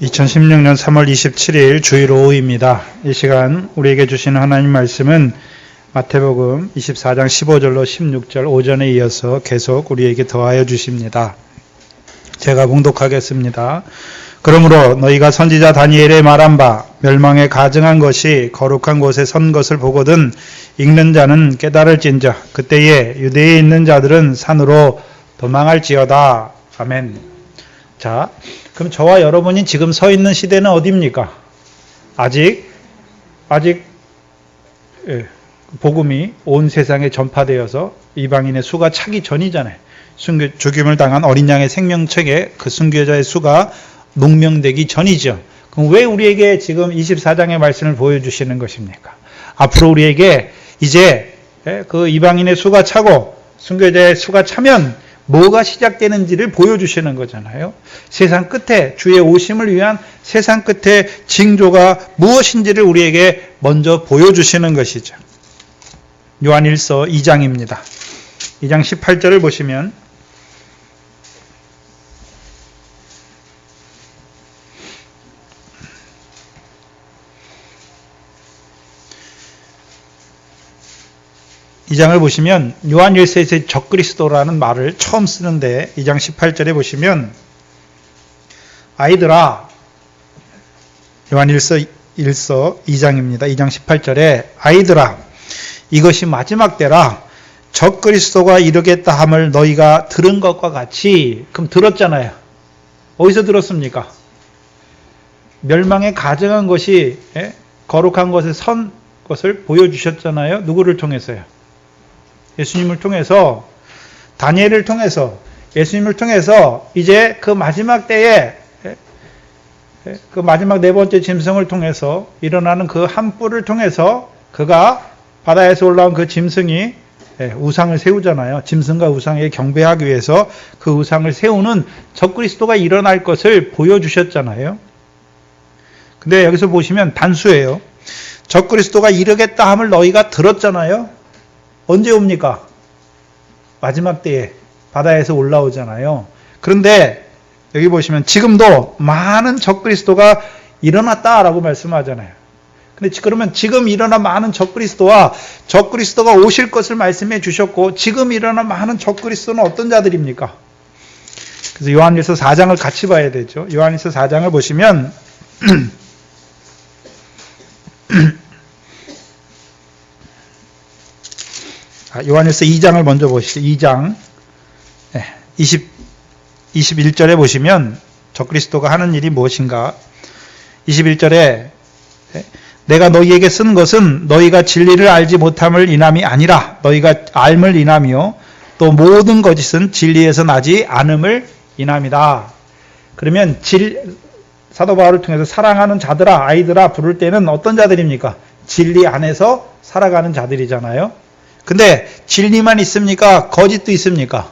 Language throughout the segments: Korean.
2016년 3월 27일 주일 오후입니다. 이 시간 우리에게 주시는 하나님 말씀은 마태복음 24장 15절로 16절 오전에 이어서 계속 우리에게 더하여 주십니다. 제가 봉독하겠습니다. 그러므로 너희가 선지자 다니엘의 말한 바 멸망에 가증한 것이 거룩한 곳에 선 것을 보거든 읽는 자는 깨달을진저 그때에 유대에 있는 자들은 산으로 도망할지어다. 아멘. 자, 그럼 저와 여러분이 지금 서 있는 시대는 어디입니까? 아직 복음이 온 세상에 전파되어서 이방인의 수가 차기 전이잖아요. 죽임을 당한 어린 양의 생명책에 그 순교자의 수가 농명되기 전이죠. 그럼 왜 우리에게 지금 24장의 말씀을 보여주시는 것입니까? 앞으로 우리에게 이제 그 이방인의 수가 차고 순교자의 수가 차면 뭐가 시작되는지를 보여주시는 거잖아요. 세상 끝에 주의 오심을 위한 세상 끝의 징조가 무엇인지를 우리에게 먼저 보여주시는 것이죠. 요한일서 2장입니다. 2장 18절을 보시면 이 장을 보시면 요한일서에서 적그리스도라는 말을 처음 쓰는데 2장 18절에 보시면 아이들아, 요한일서 2장입니다. 2장 18절에 아이들아 이것이 마지막 때라 적그리스도가 이르겠다 함을 너희가 들은 것과 같이. 그럼 들었잖아요. 어디서 들었습니까? 멸망에 가증한 것이 거룩한 것에 선 것을 보여주셨잖아요. 누구를 통해서요? 예수님을 통해서, 다니엘을 통해서, 예수님을 통해서 이제 그 마지막 때에 그 마지막 네 번째 짐승을 통해서 일어나는 그 한 뿔을 통해서 그가 바다에서 올라온 그 짐승이 우상을 세우잖아요. 짐승과 우상에 경배하기 위해서 그 우상을 세우는 적그리스도가 일어날 것을 보여주셨잖아요. 근데 여기서 보시면 단수예요. 적그리스도가 이르겠다 함을 너희가 들었잖아요. 언제 옵니까? 마지막 때에 바다에서 올라오잖아요. 그런데 여기 보시면 지금도 많은 적그리스도가 일어났다라고 말씀하잖아요. 근데 그러면 지금 일어난 많은 적그리스도와 적그리스도가 오실 것을 말씀해 주셨고 지금 일어난 많은 적그리스도는 어떤 자들입니까? 그래서 요한일서 4장을 같이 봐야 되죠. 요한일서 4장을 보시면 요한일서 2장을 먼저 보시죠. 2장 21절에 보시면 적그리스도가 하는 일이 무엇인가? 21절에 내가 너희에게 쓴 것은 너희가 진리를 알지 못함을 인함이 아니라 너희가 알을 인하며 또 모든 거짓은 진리에서 나지 않음을 인함이다. 그러면 사도 바울을 통해서 사랑하는 자들아, 아이들아 부를 때는 어떤 자들입니까? 진리 안에서 살아가는 자들이잖아요. 근데 진리만 있습니까? 거짓도 있습니까?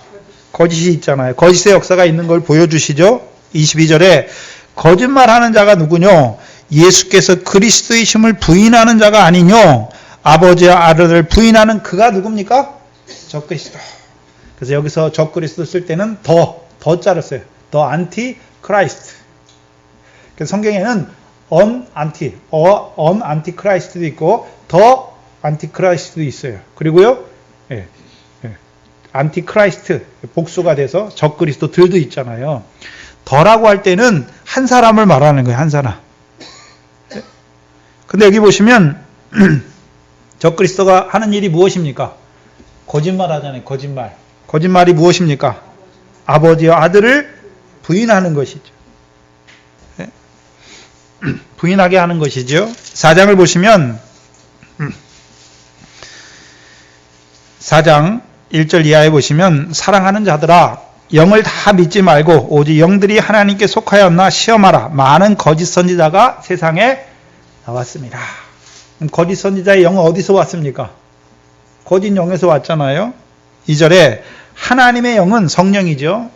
거짓이 있잖아요. 거짓의 역사가 있는 걸 보여주시죠. 22절에 거짓말하는 자가 누구뇨? 예수께서 그리스도이심을 부인하는 자가 아니뇨? 아버지와 아들을 부인하는 그가 누굽니까? 적그리스도. 그래서 여기서 적그리스도 쓸 때는 더 자를 더 안티 크라이스트. 그래서 성경에는 언 안티 크라이스트도 있고 더 안티크라이스트도 있어요. 그리고요, 안티크라이스트 복수가 돼서 적그리스도들도 있잖아요. 더라고 할 때는 한 사람을 말하는 거예요. 한 사람. 근데 여기 보시면 적그리스도가 하는 일이 무엇입니까? 거짓말 하잖아요. 거짓말. 거짓말이 무엇입니까? 아버지와 아들을 부인하는 것이죠. 부인하게 하는 것이죠. 4장을 보시면 4장 1절 이하에 보시면 사랑하는 자들아 영을 다 믿지 말고 오직 영들이 하나님께 속하였나 시험하라. 많은 거짓 선지자가 세상에 나왔습니다. 거짓 선지자의 영은 어디서 왔습니까? 거짓 영에서 왔잖아요. 2절에 하나님의 영은 성령이죠.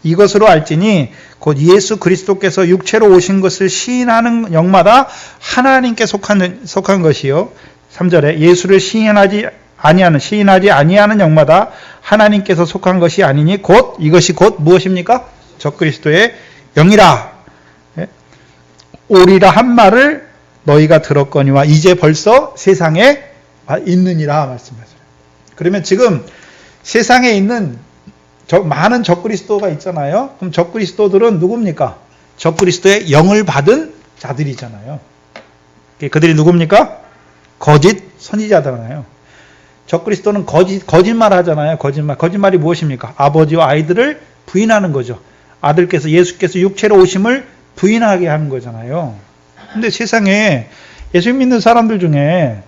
이것으로 알지니 곧 예수 그리스도께서 육체로 오신 것을 시인하는 영마다 하나님께 속한 것이요. 3절에 예수를 시인하지 아니하는 영마다 하나님께서 속한 것이 아니니 이것이 곧 무엇입니까? 적그리스도의 영이라. 오리라 한 말을 너희가 들었거니와 이제 벌써 세상에 있느니라 말씀하세요. 그러면 지금 세상에 있는 많은 적그리스도가 있잖아요. 그럼 적그리스도들은 누굽니까? 적그리스도의 영을 받은 자들이잖아요. 그들이 누굽니까? 거짓 선지자잖아요. 적그리스도는 거짓말 하잖아요. 거짓말이 무엇입니까? 아버지와 아이들을 부인하는 거죠. 아들께서 예수께서 육체로 오심을 부인하게 하는 거잖아요. 근데 세상에 예수 믿는 사람들 중에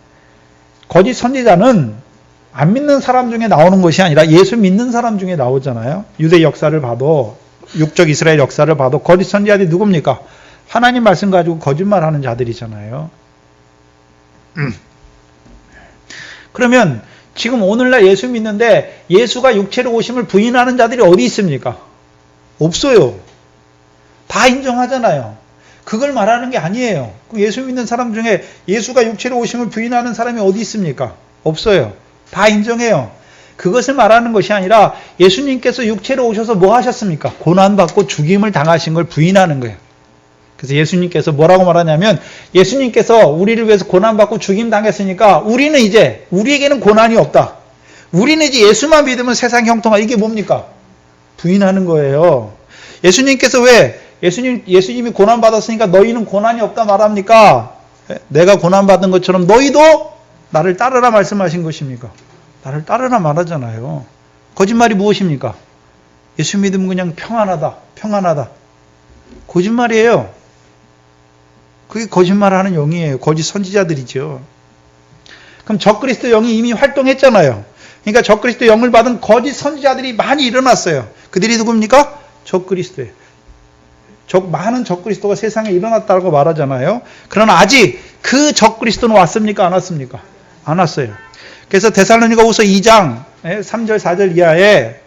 거짓 선지자는 안 믿는 사람 중에 나오는 것이 아니라 예수 믿는 사람 중에 나오잖아요. 유대 역사를 봐도, 육적 이스라엘 역사를 봐도 거짓 선지자들이 누굽니까? 하나님 말씀 가지고 거짓말하는 자들이잖아요. 그러면 지금 오늘날 예수 믿는데 예수가 육체로 오심을 부인하는 자들이 어디 있습니까? 없어요. 다 인정하잖아요. 그걸 말하는 게 아니에요. 예수 믿는 사람 중에 예수가 육체로 오심을 부인하는 사람이 어디 있습니까? 없어요. 다 인정해요. 그것을 말하는 것이 아니라 예수님께서 육체로 오셔서 뭐 하셨습니까? 고난받고 죽임을 당하신 걸 부인하는 거예요. 그래서 예수님께서 뭐라고 말하냐면 예수님께서 우리를 위해서 고난받고 죽임 당했으니까 우리는 이제 우리에게는 고난이 없다. 우리는 이제 예수만 믿으면 세상 형통하. 이게 뭡니까? 부인하는 거예요. 예수님께서 왜 예수님이 고난받았으니까 너희는 고난이 없다 말합니까? 내가 고난받은 것처럼 너희도 나를 따르라 말씀하신 것입니까? 나를 따르라 말하잖아요. 거짓말이 무엇입니까? 예수 믿으면 그냥 평안하다. 거짓말이에요. 그게 거짓말하는 영이에요. 거짓 선지자들이죠. 그럼 적그리스도 영이 이미 활동했잖아요. 그러니까 적그리스도 영을 받은 거짓 선지자들이 많이 일어났어요. 그들이 누굽니까? 적그리스도예요. 많은 적그리스도가 세상에 일어났다고 말하잖아요. 그러나 아직 그 적그리스도는 왔습니까? 안 왔습니까? 안 왔어요. 그래서 데살로니가후서 2장 3절 4절 이하에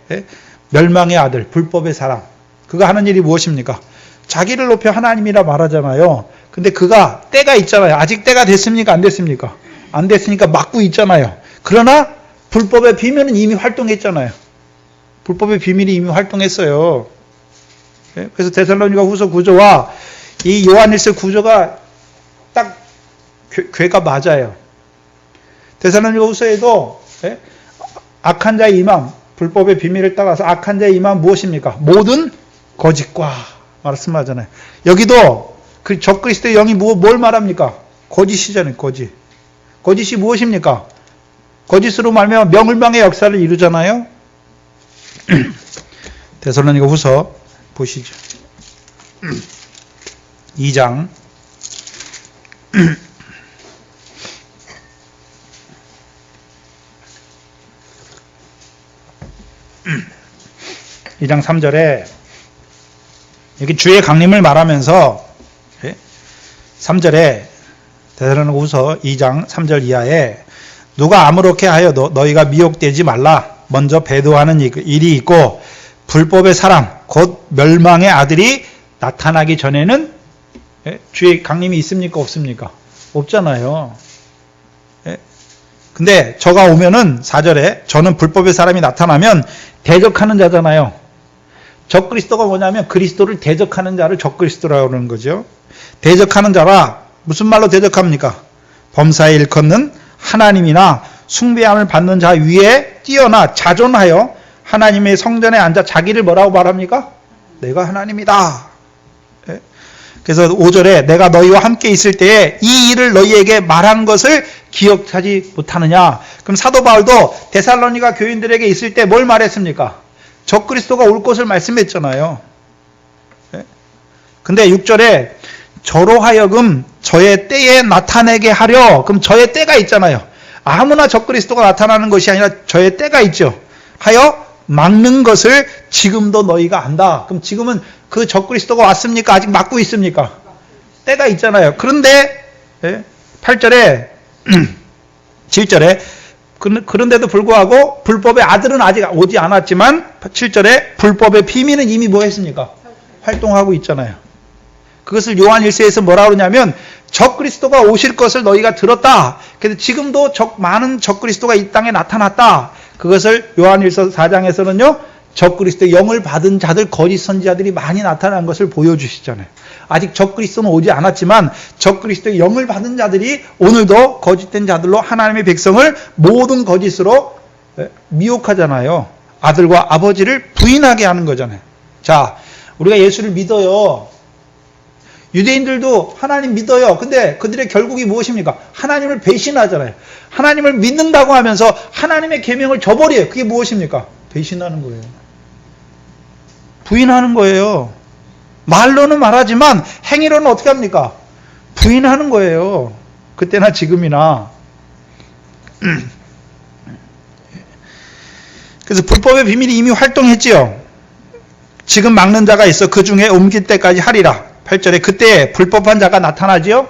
멸망의 아들, 불법의 사람, 그가 하는 일이 무엇입니까? 자기를 높여 하나님이라 말하잖아요. 근데 그가 때가 있잖아요. 아직 때가 됐습니까? 안 됐습니까? 안 됐으니까 막고 있잖아요. 그러나 불법의 비밀은 이미 활동했잖아요. 불법의 비밀이 이미 활동했어요. 그래서 데살로니가후서 구조와 이 요한일서 구조가 딱 괴가 맞아요. 데살로니가후서에도 악한 자의 임함, 불법의 비밀을 따라서 악한 자의 임함 무엇입니까? 모든 거짓과 말씀하잖아요. 여기도 그 적그리스도의 영이 뭘 말합니까? 거짓이잖아요. 거짓이 무엇입니까? 거짓으로 말미암아 명울망의 역사를 이루잖아요. 데살로니가후서 보시죠. 2장 2장 3절에 여기 주의 강림을 말하면서 3절에 데살로니가후서 2장 3절 이하에 누가 아무렇게 하여 너희가 미혹되지 말라. 먼저 배도하는 일이 있고 불법의 사람 곧 멸망의 아들이 나타나기 전에는 주의 강림이 있습니까? 없습니까? 없잖아요. 근데 저가 오면은 4절에 저는 불법의 사람이 나타나면 대적하는 자잖아요. 적그리스도가 뭐냐면 그리스도를 대적하는 자를 적그리스도라고 그러는 거죠. 대적하는 자라 무슨 말로 대적합니까? 범사에 일컫는 하나님이나 숭배함을 받는 자 위에 뛰어나 자존하여 하나님의 성전에 앉아 자기를 뭐라고 말합니까? 내가 하나님이다. 그래서 5절에 내가 너희와 함께 있을 때에 이 일을 너희에게 말한 것을 기억하지 못하느냐. 그럼 사도 바울도 데살로니가 교인들에게 있을 때 뭘 말했습니까? 적그리스도가 올 것을 말씀했잖아요. 근데 6절에 저로 하여금 저의 때에 나타내게 하려. 그럼 저의 때가 있잖아요. 아무나 적그리스도가 나타나는 것이 아니라 저의 때가 있죠. 하여 막는 것을 지금도 너희가 안다. 그럼 지금은 그 적그리스도가 왔습니까? 아직 막고 있습니까? 때가 있잖아요. 그런데 8절에 7절에 그런데도 불구하고 불법의 아들은 아직 오지 않았지만 7절에 불법의 비밀은 이미 뭐 했습니까? 활동하고 있잖아요. 그것을 요한 1세에서 뭐라 그러냐면 적그리스도가 오실 것을 너희가 들었다. 그래서 지금도 많은 적그리스도가 이 땅에 나타났다. 그것을 요한 1서 4장에서는요. 적그리스도의 영을 받은 자들, 거짓 선지자들이 많이 나타난 것을 보여주시잖아요. 아직 적그리스도는 오지 않았지만 적그리스도의 영을 받은 자들이 오늘도 거짓된 자들로 하나님의 백성을 모든 거짓으로 미혹하잖아요. 아들과 아버지를 부인하게 하는 거잖아요. 자, 우리가 예수를 믿어요. 유대인들도 하나님 믿어요. 근데 그들의 결국이 무엇입니까? 하나님을 배신하잖아요. 하나님을 믿는다고 하면서 하나님의 계명을 저버려요. 그게 무엇입니까? 배신하는 거예요. 부인하는 거예요. 말로는 말하지만 행위로는 어떻게 합니까? 부인하는 거예요. 그때나 지금이나. 그래서 불법의 비밀이 이미 활동했지요. 지금 막는 자가 있어 그 중에 옮길 때까지 하리라. 8절에 그때 불법한 자가 나타나지요.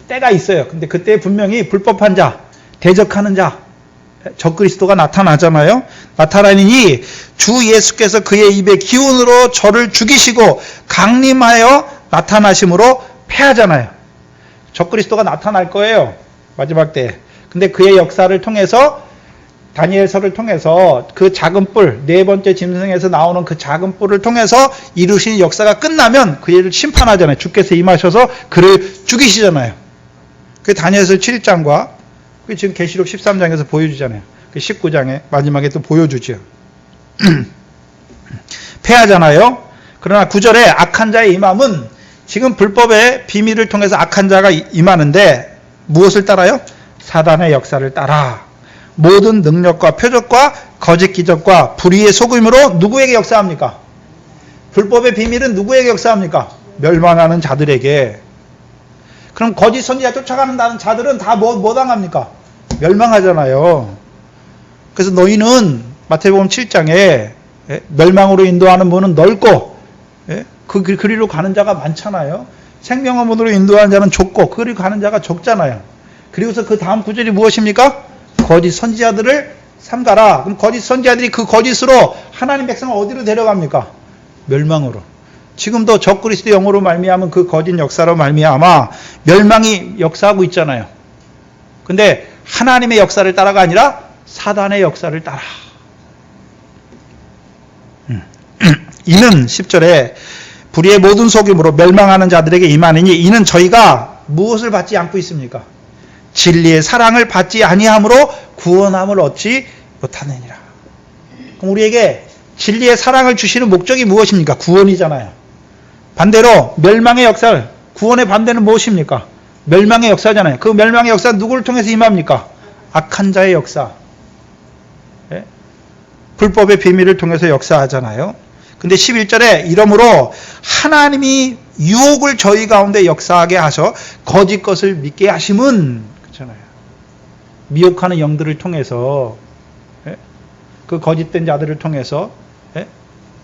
때가 있어요. 근데 그때 분명히 불법한 자, 대적하는 자, 적그리스도가 나타나잖아요. 나타나니 주 예수께서 그의 입에 기운으로 저를 죽이시고 강림하여 나타나심으로 패하잖아요. 적그리스도가 나타날 거예요. 마지막 때. 근데 그의 역사를 통해서 다니엘서를 통해서 그 작은 뿔, 네 번째 짐승에서 나오는 그 작은 뿔을 통해서 이루신 역사가 끝나면 그를 심판하잖아요. 주께서 임하셔서 그를 죽이시잖아요. 그 다니엘서 7장과 그 지금 계시록 13장에서 보여주잖아요. 그 19장에 마지막에 또 보여주죠. 패하잖아요. 그러나 9절에 악한 자의 임함은 지금 불법의 비밀을 통해서 악한 자가 임하는데 무엇을 따라요? 사단의 역사를 따라 모든 능력과 표적과 거짓 기적과 불의의 속임으로 누구에게 역사합니까? 불법의 비밀은 누구에게 역사합니까? 멸망하는 자들에게. 그럼 거짓 선지자 쫓아가는 자들은 다 뭐 당합니까? 멸망하잖아요. 그래서 너희는 마태복음 7장에 멸망으로 인도하는 문은 넓고 그 그리로 가는 자가 많잖아요. 생명의 문으로 인도하는 자는 좁고 그 그리로 가는 자가 적잖아요. 그리고서 그 다음 구절이 무엇입니까? 거짓 선지자들을 삼가라. 그럼 거짓 선지자들이 그 거짓으로 하나님 백성을 어디로 데려갑니까? 멸망으로. 지금도 적그리스도 영으로 말미암은 그 거짓 역사로 말미암아 멸망이 역사하고 있잖아요. 근데 하나님의 역사를 따라가 아니라 사단의 역사를 따라. 이는 10절에 불의의 모든 속임으로 멸망하는 자들에게 임하느니 이는 저희가 무엇을 받지 않고 있습니까? 진리의 사랑을 받지 아니함으로 구원함을 얻지 못하느니라. 그럼 우리에게 진리의 사랑을 주시는 목적이 무엇입니까? 구원이잖아요. 반대로 멸망의 역사, 구원의 반대는 무엇입니까? 멸망의 역사잖아요. 그 멸망의 역사는 누구를 통해서 임합니까? 악한 자의 역사. 네? 불법의 비밀을 통해서 역사하잖아요. 근데 11절에 이러므로 하나님이 유혹을 저희 가운데 역사하게 하셔 거짓 것을 믿게 하심은 그렇잖아요. 미혹하는 영들을 통해서 그 거짓된 자들을 통해서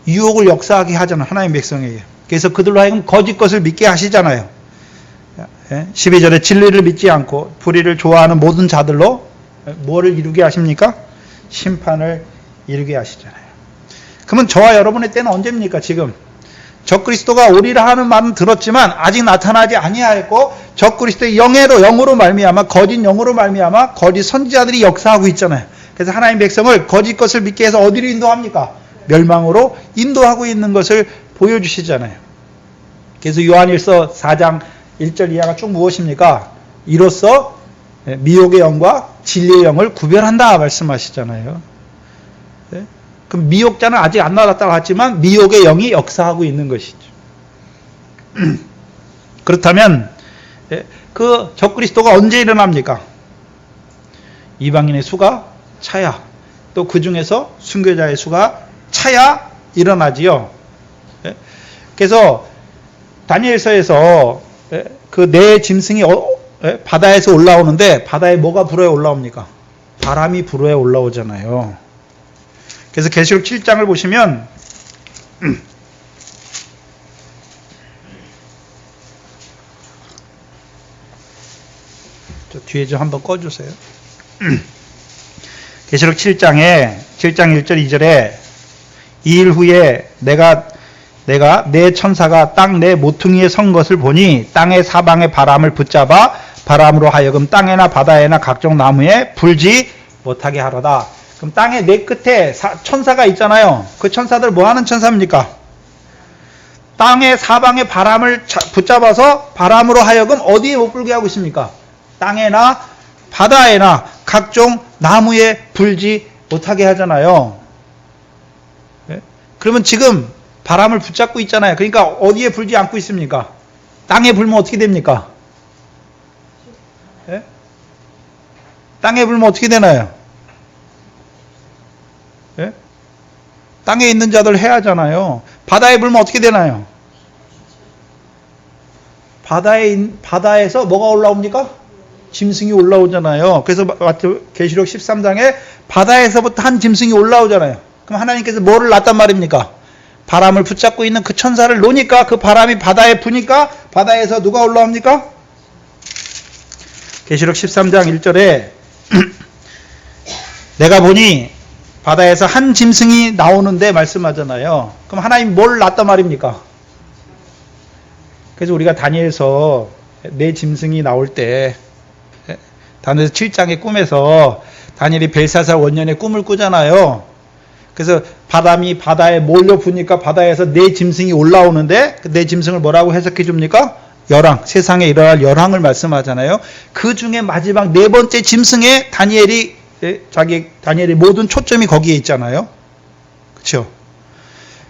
유혹을 역사하게 하잖아요. 하나님 백성에게. 그래서 그들로 하여금 거짓 것을 믿게 하시잖아요. 12절에 진리를 믿지 않고 불의를 좋아하는 모든 자들로 뭐를 이루게 하십니까? 심판을 이루게 하시잖아요. 그러면 저와 여러분의 때는 언제입니까? 지금 적그리스도가 오리라 하는 말은 들었지만 아직 나타나지 아니하였고 적그리스도의 영으로 말미암아 거짓 영으로 말미암아 거짓 선지자들이 역사하고 있잖아요. 그래서 하나님 백성을 거짓 것을 믿게 해서 어디로 인도합니까? 멸망으로 인도하고 있는 것을 보여주시잖아요. 그래서 요한일서 4장 1절 이하가 쭉 무엇입니까? 이로써 미혹의 영과 진리의 영을 구별한다 말씀하시잖아요. 그럼 미혹자는 아직 안 나왔다고 했지만 미혹의 영이 역사하고 있는 것이죠. 그렇다면 그 적그리스도가 언제 일어납니까? 이방인의 수가 차야, 또 그 중에서 순교자의 수가 차야 일어나지요. 그래서 다니엘서에서 그 네 짐승이 바다에서 올라오는데 바다에 뭐가 불어에 올라옵니까? 바람이 불어에 올라오잖아요. 그래서 계시록 7장을 보시면 저 뒤에 좀 한번 꺼주세요. 계시록 7장 1절 2절에 이 일 후에 내가 내 천사가 땅 내 모퉁이에 선 것을 보니 땅의 사방의 바람을 붙잡아 바람으로 하여금 땅에나 바다에나 각종 나무에 불지 못하게 하로다. 그럼 땅의 네 끝에 천사가 있잖아요. 그 천사들 뭐 하는 천사입니까? 땅의 사방의 바람을 붙잡아서 바람으로 하여금 어디에 못 불게 하고 있습니까? 땅에나 바다에나 각종 나무에 불지 못하게 하잖아요. 네? 그러면 지금 바람을 붙잡고 있잖아요. 그러니까 어디에 불지 않고 있습니까? 땅에 불면 어떻게 됩니까? 네? 땅에 불면 어떻게 되나요? 네? 땅에 있는 자들 해하잖아요. 바다에 불면 어떻게 되나요? 바다에서 뭐가 올라옵니까? 짐승이 올라오잖아요. 그래서 계시록 13장에 바다에서부터 한 짐승이 올라오잖아요. 그럼 하나님께서 뭐를 놨단 말입니까? 바람을 붙잡고 있는 그 천사를 놓으니까 그 바람이 바다에 부니까 바다에서 누가 올라옵니까? 계시록 13장 1절에 내가 보니 바다에서 한 짐승이 나오는데 말씀하잖아요. 그럼 하나님 뭘 놨단 말입니까? 그래서 우리가 다니엘서 네 짐승이 나올 때 다니엘 7장의 꿈에서 다니엘이 벨사살 원년의 꿈을 꾸잖아요. 그래서 바람이 바다에 몰려 부니까 바다에서 네 짐승이 올라오는데 그 네 짐승을 뭐라고 해석해 줍니까? 열왕, 세상에 일어날 열왕을 말씀하잖아요. 그 중에 마지막 네 번째 짐승에 다니엘의 모든 초점이 거기에 있잖아요. 그렇죠?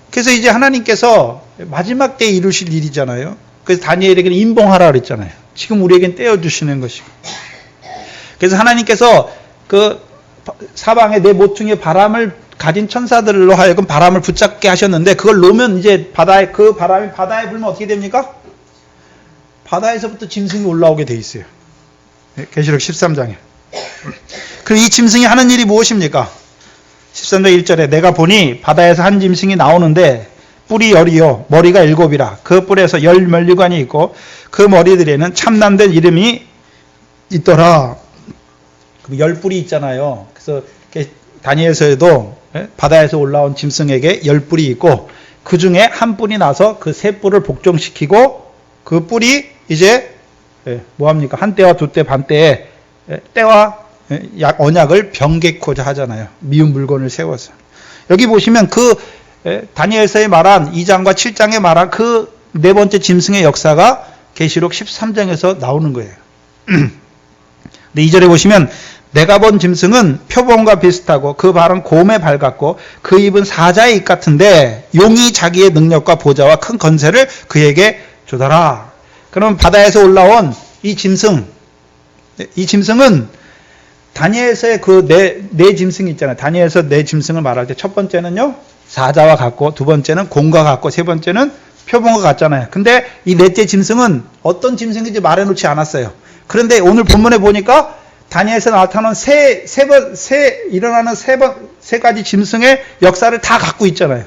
그래서 이제 하나님께서 마지막 때에 이루실 일이잖아요. 그래서 다니엘에게는 인봉하라 그랬잖아요. 지금 우리에겐 떼어주시는 것이고. 그래서 하나님께서 그 사방에 네 모퉁이의 바람을 가진 천사들로 하여금 바람을 붙잡게 하셨는데 그걸 놓으면 이제 그 바람이 바다에 불면 어떻게 됩니까? 바다에서부터 짐승이 올라오게 돼 있어요. 계시록 13장에. 그리고 이 짐승이 하는 일이 무엇입니까? 13장 1절에 내가 보니 바다에서 한 짐승이 나오는데 뿔이 10이요 머리가 7이라 그 뿔에서 10면류관이 있고 그 머리들에는 참남된 이름이 있더라. 10뿔이 있잖아요. 그래서 다니엘서에도 바다에서 올라온 짐승에게 10뿔이 있고 그 중에 한 뿔이 나서 그 세 뿔을 복종시키고 그 뿔이 이제 뭐합니까? 한 때와 두 때 반 때에 때와 언약을 병개코자 하잖아요. 미운 물건을 세워서. 여기 보시면 그 다니엘서에 말한 2장과 7장에 말한 그 네 번째 짐승의 역사가 계시록 13장에서 나오는 거예요. 근데 2절에 보시면 내가 본 짐승은 표범과 비슷하고 그 발은 곰의 발 같고 그 입은 사자의 입 같은데 용이 자기의 능력과 보좌와 큰 건세를 그에게 주더라. 그럼 바다에서 올라온 이 짐승은 다니엘서의 그 네 짐승이 있잖아요. 다니엘서 네 짐승을 말할 때 첫 번째는요 사자와 같고 두 번째는 곰과 같고 세 번째는 표범과 같잖아요. 근데 이 넷째 짐승은 어떤 짐승인지 말해놓지 않았어요. 그런데 오늘 본문에 보니까 다니엘에서 나타나는 세 가지 짐승의 역사를 다 갖고 있잖아요.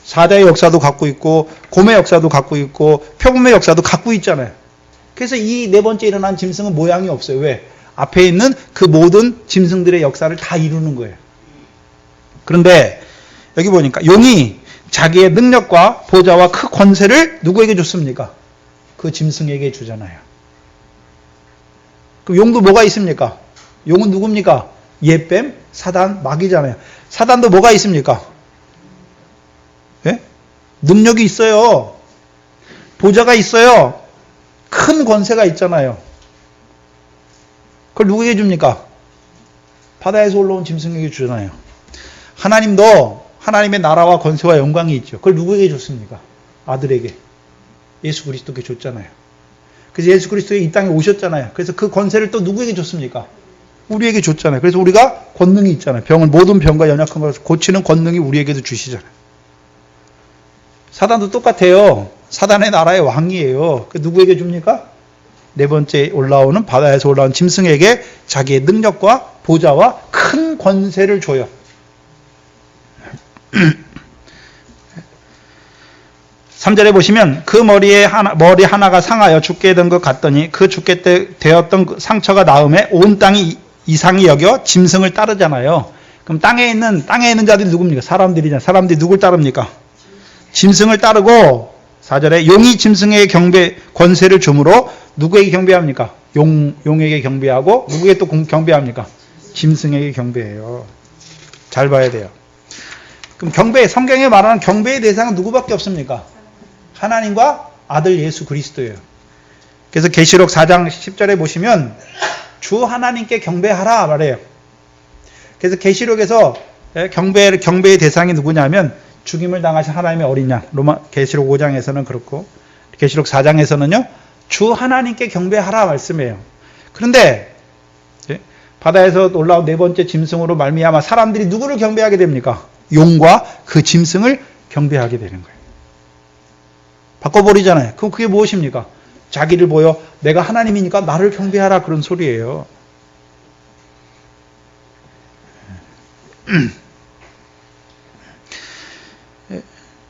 사자의 역사도 갖고 있고 곰의 역사도 갖고 있고 표범의 역사도 갖고 있잖아요. 그래서 이 네 번째 일어난 짐승은 모양이 없어요. 왜? 앞에 있는 그 모든 짐승들의 역사를 다 이루는 거예요. 그런데 여기 보니까 용이 자기의 능력과 보좌와 그 권세를 누구에게 줬습니까? 그 짐승에게 주잖아요. 그럼 용도 뭐가 있습니까? 용은 누굽니까? 옛뱀, 사단, 마귀잖아요. 사단도 뭐가 있습니까? 예? 능력이 있어요. 보좌가 있어요. 큰 권세가 있잖아요. 그걸 누구에게 줍니까? 바다에서 올라온 짐승에게 주잖아요. 하나님도 하나님의 나라와 권세와 영광이 있죠. 그걸 누구에게 줬습니까? 아들에게. 예수 그리스도께 줬잖아요. 그래서 예수 그리스도가 이 땅에 오셨잖아요. 그래서 그 권세를 또 누구에게 줬습니까? 우리에게 줬잖아요. 그래서 우리가 권능이 있잖아요. 모든 병과 연약한 것을 고치는 권능이 우리에게도 주시잖아요. 사단도 똑같아요. 사단의 나라의 왕이에요. 그 누구에게 줍니까? 네 번째 올라오는 바다에서 올라온 짐승에게 자기의 능력과 보좌와 큰 권세를 줘요. 3절에 보시면 그 머리 하나가 상하여 죽게 된 것 같더니 그 죽게 되었던 그 상처가 나음에 온 땅이 이상히 여겨 짐승을 따르잖아요. 그럼 땅에 있는 자들이 누굽니까? 사람들이잖아요. 사람들이 누굴 따릅니까? 짐승을 따르고 4절에 용이 짐승에게 권세를 주므로 누구에게 경배합니까? 용에게 경배하고 누구에게 또 경배합니까? 짐승에게 경배해요. 잘 봐야 돼요. 그럼 성경에 말하는 경배의 대상은 누구밖에 없습니까? 하나님과 아들 예수 그리스도예요. 그래서 계시록 4장 10절에 보시면 주 하나님께 경배하라 말해요. 그래서 계시록에서 경배의 대상이 누구냐면 죽임을 당하신 하나님의 어린 양. 계시록 5장에서는 그렇고 계시록 4장에서는요. 주 하나님께 경배하라 말씀이에요. 그런데 바다에서 올라온 네 번째 짐승으로 말미암아 사람들이 누구를 경배하게 됩니까? 용과 그 짐승을 경배하게 되는 거예요. 바꿔버리잖아요. 그럼 그게 무엇입니까? 자기를 보여 내가 하나님이니까 나를 경배하라 그런 소리예요.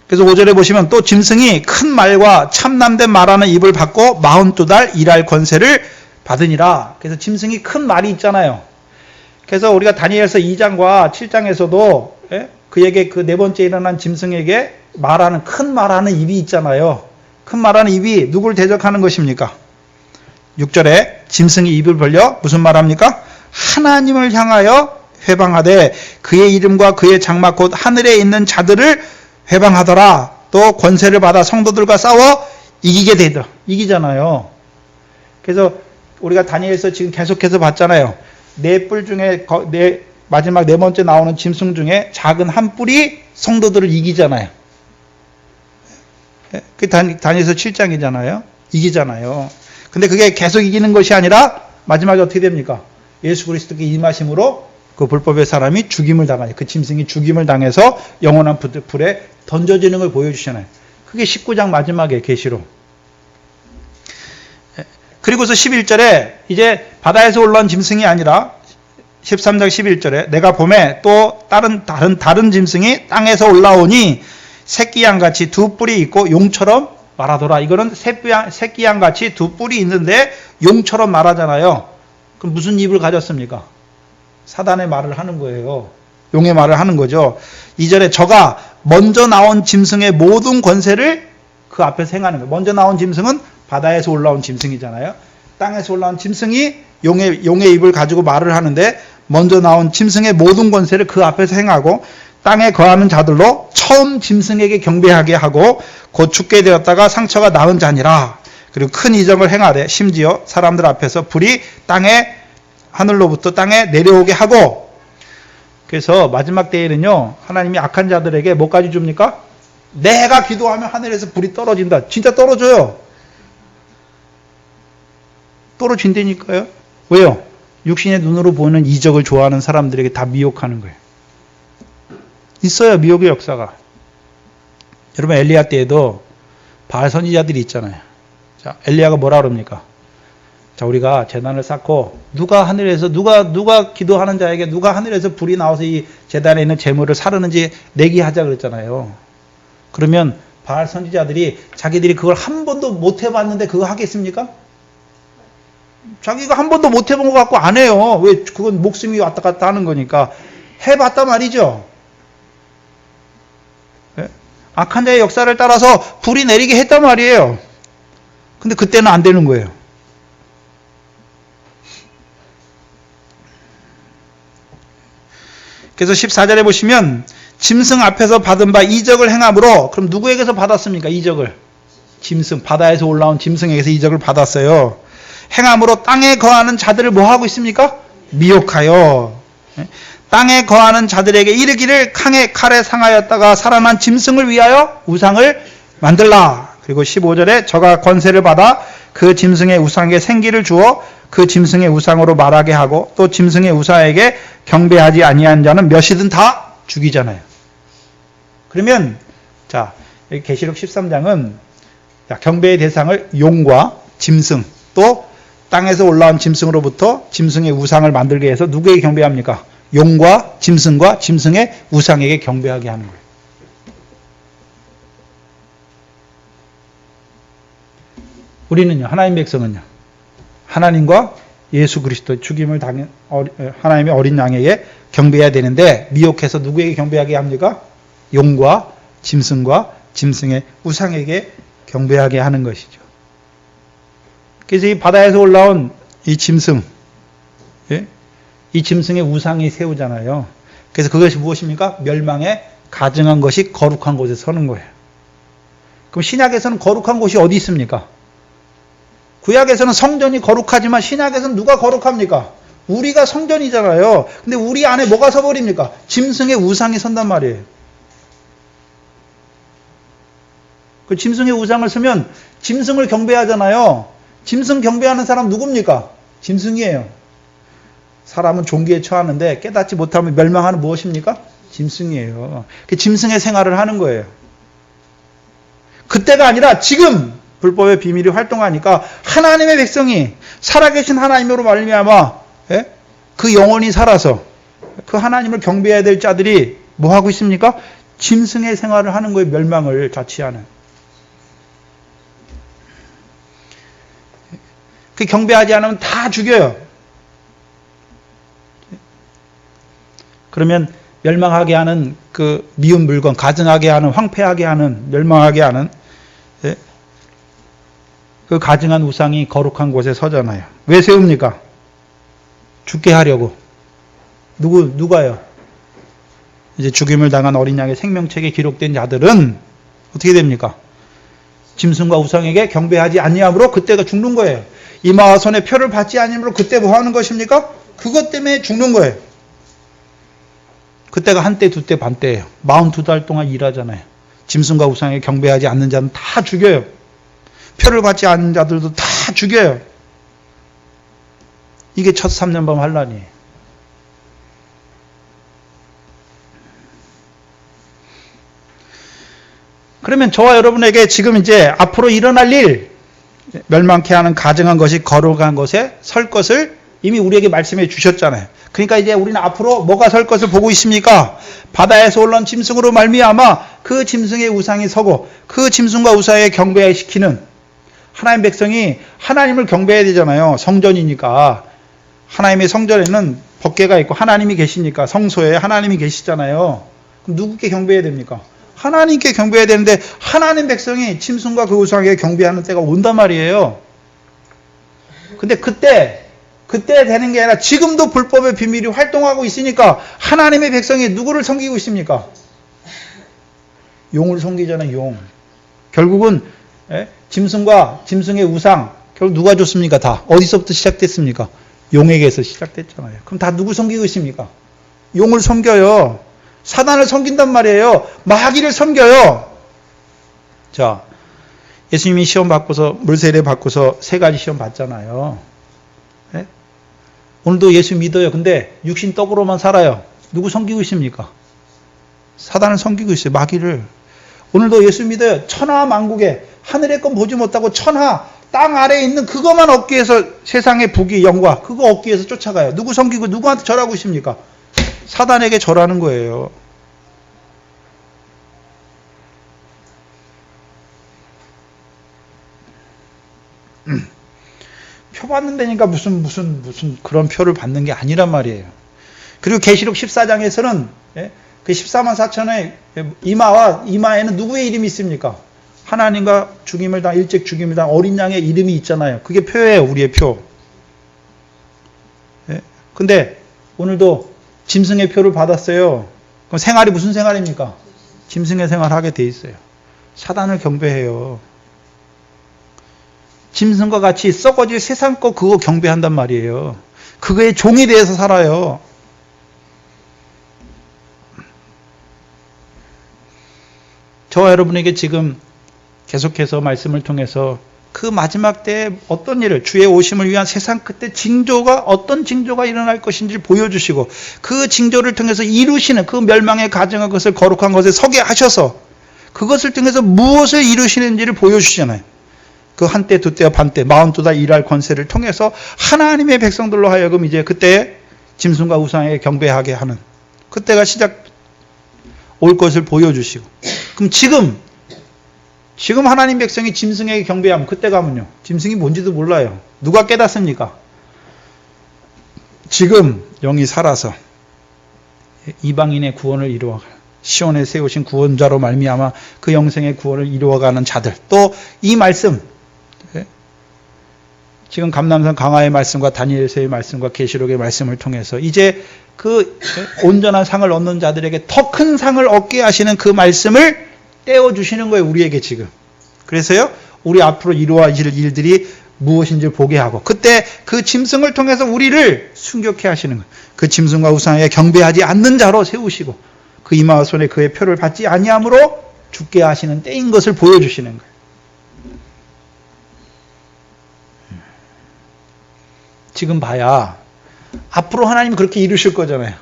그래서 5절에 보시면 또 짐승이 큰 말과 참남된 말하는 입을 받고 42달 일할 권세를 받으니라. 그래서 짐승이 큰 말이 있잖아요. 그래서 우리가 다니엘서 2장과 7장에서도 그에게 그 네 번째 일어난 짐승에게 큰 말하는 입이 있잖아요. 큰 말하는 입이 누구를 대적하는 것입니까? 6절에 짐승이 입을 벌려 무슨 말합니까? 하나님을 향하여 회방하되 그의 이름과 그의 장막 곧 하늘에 있는 자들을 회방하더라. 또 권세를 받아 성도들과 싸워 이기게 되더. 이기잖아요. 그래서 우리가 다니엘서 지금 계속해서 봤잖아요. 네 뿔 중에 마지막 네 번째 나오는 짐승 중에 작은 한 뿔이 성도들을 이기잖아요. 그 다니엘서 7장이잖아요. 이기잖아요. 근데 그게 계속 이기는 것이 아니라 마지막에 어떻게 됩니까? 예수 그리스도께 임하심으로 그 불법의 사람이 죽임을 당하죠. 그 짐승이 죽임을 당해서 영원한 불에 던져지는 걸 보여주시잖아요. 그게 19장 마지막에 계시록. 그리고서 11절에 이제 바다에서 올라온 짐승이 아니라 13장 11절에 내가 봄에 또 다른 짐승이 땅에서 올라오니 새끼양같이 두 뿔이 있고 용처럼 말하더라. 이거는 새끼양같이 두 뿔이 있는데 용처럼 말하잖아요. 그럼 무슨 입을 가졌습니까? 사단의 말을 하는 거예요. 용의 말을 하는 거죠. 2절에 저가 먼저 나온 짐승의 모든 권세를 그 앞에서 행하는 거예요. 먼저 나온 짐승은 바다에서 올라온 짐승이잖아요. 땅에서 올라온 짐승이 용의 입을 가지고 말을 하는데 먼저 나온 짐승의 모든 권세를 그 앞에서 행하고 땅에 거하는 자들로 처음 짐승에게 경배하게 하고 곧 죽게 되었다가 상처가 나은 자니라. 그리고 큰 이적을 행하되 심지어 사람들 앞에서 불이 하늘로부터 땅에 내려오게 하고. 그래서 마지막 때에는요 하나님이 악한 자들에게 뭐까지 줍니까? 내가 기도하면 하늘에서 불이 떨어진다. 진짜 떨어져요. 떨어진다니까요. 왜요? 육신의 눈으로 보는 이적을 좋아하는 사람들에게 다 미혹하는 거예요. 있어요. 미혹의 역사가. 여러분 엘리야 때에도 바알 선지자들이 있잖아요. 자, 엘리야가 뭐라 그럽니까? 자, 우리가 제단을 쌓고 누가 기도하는 자에게 누가 하늘에서 불이 나와서 이 제단에 있는 제물을 사르는지 내기하자 그랬잖아요. 그러면 바알 선지자들이 자기들이 그걸 한 번도 못 해봤는데 그거 하겠습니까? 자기가 한 번도 못 해본 것 같고 안 해요. 왜? 그건 목숨이 왔다 갔다 하는 거니까. 해봤단 말이죠. 네? 악한 자의 역사를 따라서 불이 내리게 했단 말이에요. 근데 그때는 안 되는 거예요. 그래서 14절에 보시면 짐승 앞에서 받은 바 이적을 행함으로, 그럼 누구에게서 받았습니까? 이적을. 짐승, 바다에서 올라온 짐승에게서 이적을 받았어요. 행함으로 땅에 거하는 자들을 뭐 하고 있습니까? 미혹하여. 땅에 거하는 자들에게 이르기를 칼에 상하였다가 살아난 짐승을 위하여 우상을 만들라. 그리고 15절에 저가 권세를 받아 그 짐승의 우상에게 생기를 주어 그 짐승의 우상으로 말하게 하고 또 짐승의 우상에게 경배하지 아니한 자는 몇이든 다 죽이잖아요. 그러면 자, 여기 계시록 13장은 경배의 대상을 용과 짐승 또 땅에서 올라온 짐승으로부터 짐승의 우상을 만들게 해서 누구에게 경배합니까? 용과 짐승과 짐승의 우상에게 경배하게 하는 거예요. 우리는요, 하나님 백성은요, 하나님과 예수 그리스도 죽임을 당한 하나님의 어린 양에게 경배해야 되는데 미혹해서 누구에게 경배하게 합니까? 용과 짐승과 짐승의 우상에게 경배하게 하는 것이죠. 그래서 이 바다에서 올라온 이 짐승, 예? 이 짐승의 우상이 세우잖아요. 그래서 그것이 무엇입니까? 멸망에 가증한 것이 거룩한 곳에 서는 거예요. 그럼 신약에서는 거룩한 곳이 어디 있습니까? 구약에서는 성전이 거룩하지만 신약에서는 누가 거룩합니까? 우리가 성전이잖아요. 근데 우리 안에 뭐가 서버립니까? 짐승의 우상이 선단 말이에요. 그 짐승의 우상을 쓰면 짐승을 경배하잖아요. 짐승 경배하는 사람 누굽니까? 짐승이에요. 사람은 종기에 처하는데 깨닫지 못하면 멸망하는 무엇입니까? 짐승이에요. 그 짐승의 생활을 하는 거예요. 그때가 아니라 지금 불법의 비밀이 활동하니까 하나님의 백성이 살아계신 하나님으로 말미암아 그 영혼이 살아서 그 하나님을 경배해야 될 자들이 뭐 하고 있습니까? 짐승의 생활을 하는 거예요. 멸망을 자취하는. 그 경배하지 않으면 다 죽여요. 그러면 멸망하게 하는 그 미운 물건, 가증하게 하는, 황폐하게 하는, 멸망하게 하는 그 가증한 우상이 거룩한 곳에 서잖아요. 왜 세웁니까? 죽게 하려고. 누가요? 이제 죽임을 당한 어린 양의 생명책에 기록된 자들은 어떻게 됩니까? 짐승과 우상에게 경배하지 아니함으로 그때가 죽는 거예요. 이마와 손에 표를 받지 아니함으로 그때 뭐 하는 것입니까? 그것 때문에 죽는 거예요. 그때가 한때, 두때, 반때예요. 42달 동안 일하잖아요. 짐승과 우상에 경배하지 않는 자는 다 죽여요. 표를 받지 않는 자들도 다 죽여요. 이게 첫 3년밤 환란이에요. 그러면 저와 여러분에게 지금 이제 앞으로 일어날 일, 멸망케 하는 가증한 것이 거룩한 것에 설 것을 이미 우리에게 말씀해 주셨잖아요. 그러니까 이제 우리는 앞으로 뭐가 설 것을 보고 있습니까? 바다에서 올라온 짐승으로 말미암아 그 짐승의 우상이 서고 그 짐승과 우상에 경배시키는 하나님 백성이 하나님을 경배해야 되잖아요. 성전이니까. 하나님의 성전에는 법궤가 있고 하나님이 계시니까 성소에 하나님이 계시잖아요. 그럼 누구께 경배해야 됩니까? 하나님께 경배해야 되는데 하나님 백성이 짐승과 그 우상에 경배하는 때가 온단 말이에요. 근데 그때 되는 게 아니라 지금도 불법의 비밀이 활동하고 있으니까 하나님의 백성이 누구를 섬기고 있습니까? 용을 섬기잖아요. 용. 결국은 짐승과 짐승의 우상 결국 누가 줬습니까? 다. 어디서부터 시작됐습니까? 용에게서 시작됐잖아요. 그럼 다 누구 섬기고 있습니까? 용을 섬겨요. 사단을 섬긴단 말이에요. 마귀를 섬겨요. 자, 예수님이 시험 받고서 물세례 받고서 3가지 시험 받잖아요. 네? 오늘도 예수 믿어요. 근데 육신 떡으로만 살아요. 누구 섬기고 있습니까? 사단을 섬기고 있어요. 마귀를. 오늘도 예수 믿어요. 천하 만국에 하늘의 건 보지 못하고 천하 땅 아래에 있는 그것만 얻기 위해서 세상의 부귀 영과 그거 얻기 위해서 쫓아가요. 누구 섬기고 누구한테 절하고 있습니까? 사단에게 절하는 거예요. 표 받는 데니까 무슨 그런 표를 받는 게 아니란 말이에요. 그리고 계시록 14장에서는 그 14만 4천의 이마에는 누구의 이름이 있습니까? 하나님과 일찍 죽임을 당한 어린 양의 이름이 있잖아요. 그게 표예요. 우리의 표. 근데 오늘도 짐승의 표를 받았어요. 그럼 생활이 무슨 생활입니까? 짐승의 생활을 하게 돼 있어요. 사단을 경배해요. 짐승과 같이 썩어질 세상 거 그거 경배한단 말이에요. 그거의 종이 되어서 살아요. 저와 여러분에게 지금 계속해서 말씀을 통해서 그 마지막 때에 어떤 일을 주의 오심을 위한 세상 끝에 어떤 징조가 일어날 것인지 보여주시고 그 징조를 통해서 이루시는 그 멸망의 가증한 것을 거룩한 것에 서게 하셔서 그것을 통해서 무엇을 이루시는지를 보여주시잖아요. 그 한때 두때와 반때 42달 일할 권세를 통해서 하나님의 백성들로 하여금 이제 그때 짐승과 우상에 경배하게 하는 그때가 올 것을 보여주시고 그럼 지금 하나님 백성이 짐승에게 경배하면 그때 가면요. 짐승이 뭔지도 몰라요. 누가 깨닫습니까? 지금 영이 살아서 이방인의 구원을 이루어가는 시온에 세우신 구원자로 말미암아 그 영생의 구원을 이루어가는 자들 또 이 말씀 지금 감람산 강화의 말씀과 다니엘서의 말씀과 계시록의 말씀을 통해서 이제 그 온전한 상을 얻는 자들에게 더 큰 상을 얻게 하시는 그 말씀을 떼어주시는 거예요. 우리에게 지금. 그래서요, 우리 앞으로 이루어질 일들이 무엇인지 보게 하고, 그때 그 짐승을 통해서 우리를 순교케 하시는 거예요. 그 짐승과 우상에 경배하지 않는 자로 세우시고, 그 이마와 손에 그의 표를 받지 아니함으로 죽게 하시는 때인 것을 보여주시는 거예요. 지금 봐야 앞으로 하나님이 그렇게 이루실 거잖아요.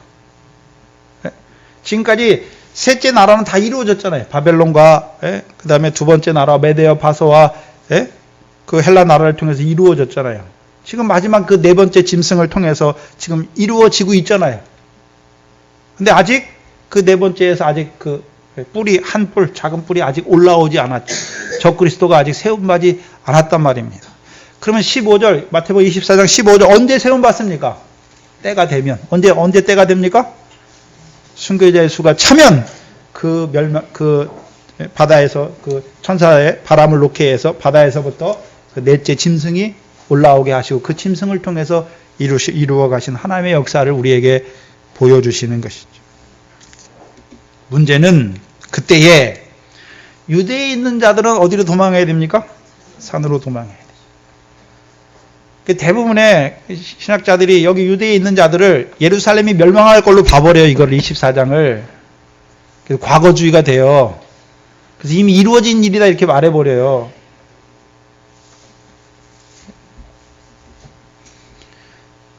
지금까지 셋째 나라는 다 이루어졌잖아요. 바벨론과 그 다음에 두 번째 나라 메데어 바소와 그 헬라 나라를 통해서 이루어졌잖아요. 지금 마지막 그 네 번째 짐승을 통해서 지금 이루어지고 있잖아요. 근데 아직 그 네 번째에서 아직 그 뿌리 한 뿔 작은 뿔이 아직 올라오지 않았죠. 적그리스도가 아직 세움받지 않았단 말입니다. 그러면 15절 마태복음 24장 15절 언제 세움받습니까? 때가 되면 언제 때가 됩니까? 순교자의 수가 차면 그 바다에서 그 천사의 바람을 놓게 해서 바다에서부터 그 넷째 짐승이 올라오게 하시고 그 짐승을 통해서 이루어 가신 하나님의 역사를 우리에게 보여주시는 것이죠. 문제는 그때에 유대에 있는 자들은 어디로 도망해야 됩니까? 산으로 도망해야 돼요. 대부분의 신학자들이 여기 유대에 있는 자들을 예루살렘이 멸망할 걸로 봐버려요. 이걸 24장을. 그래서 과거주의가 돼요. 그래서 이미 이루어진 일이다 이렇게 말해버려요.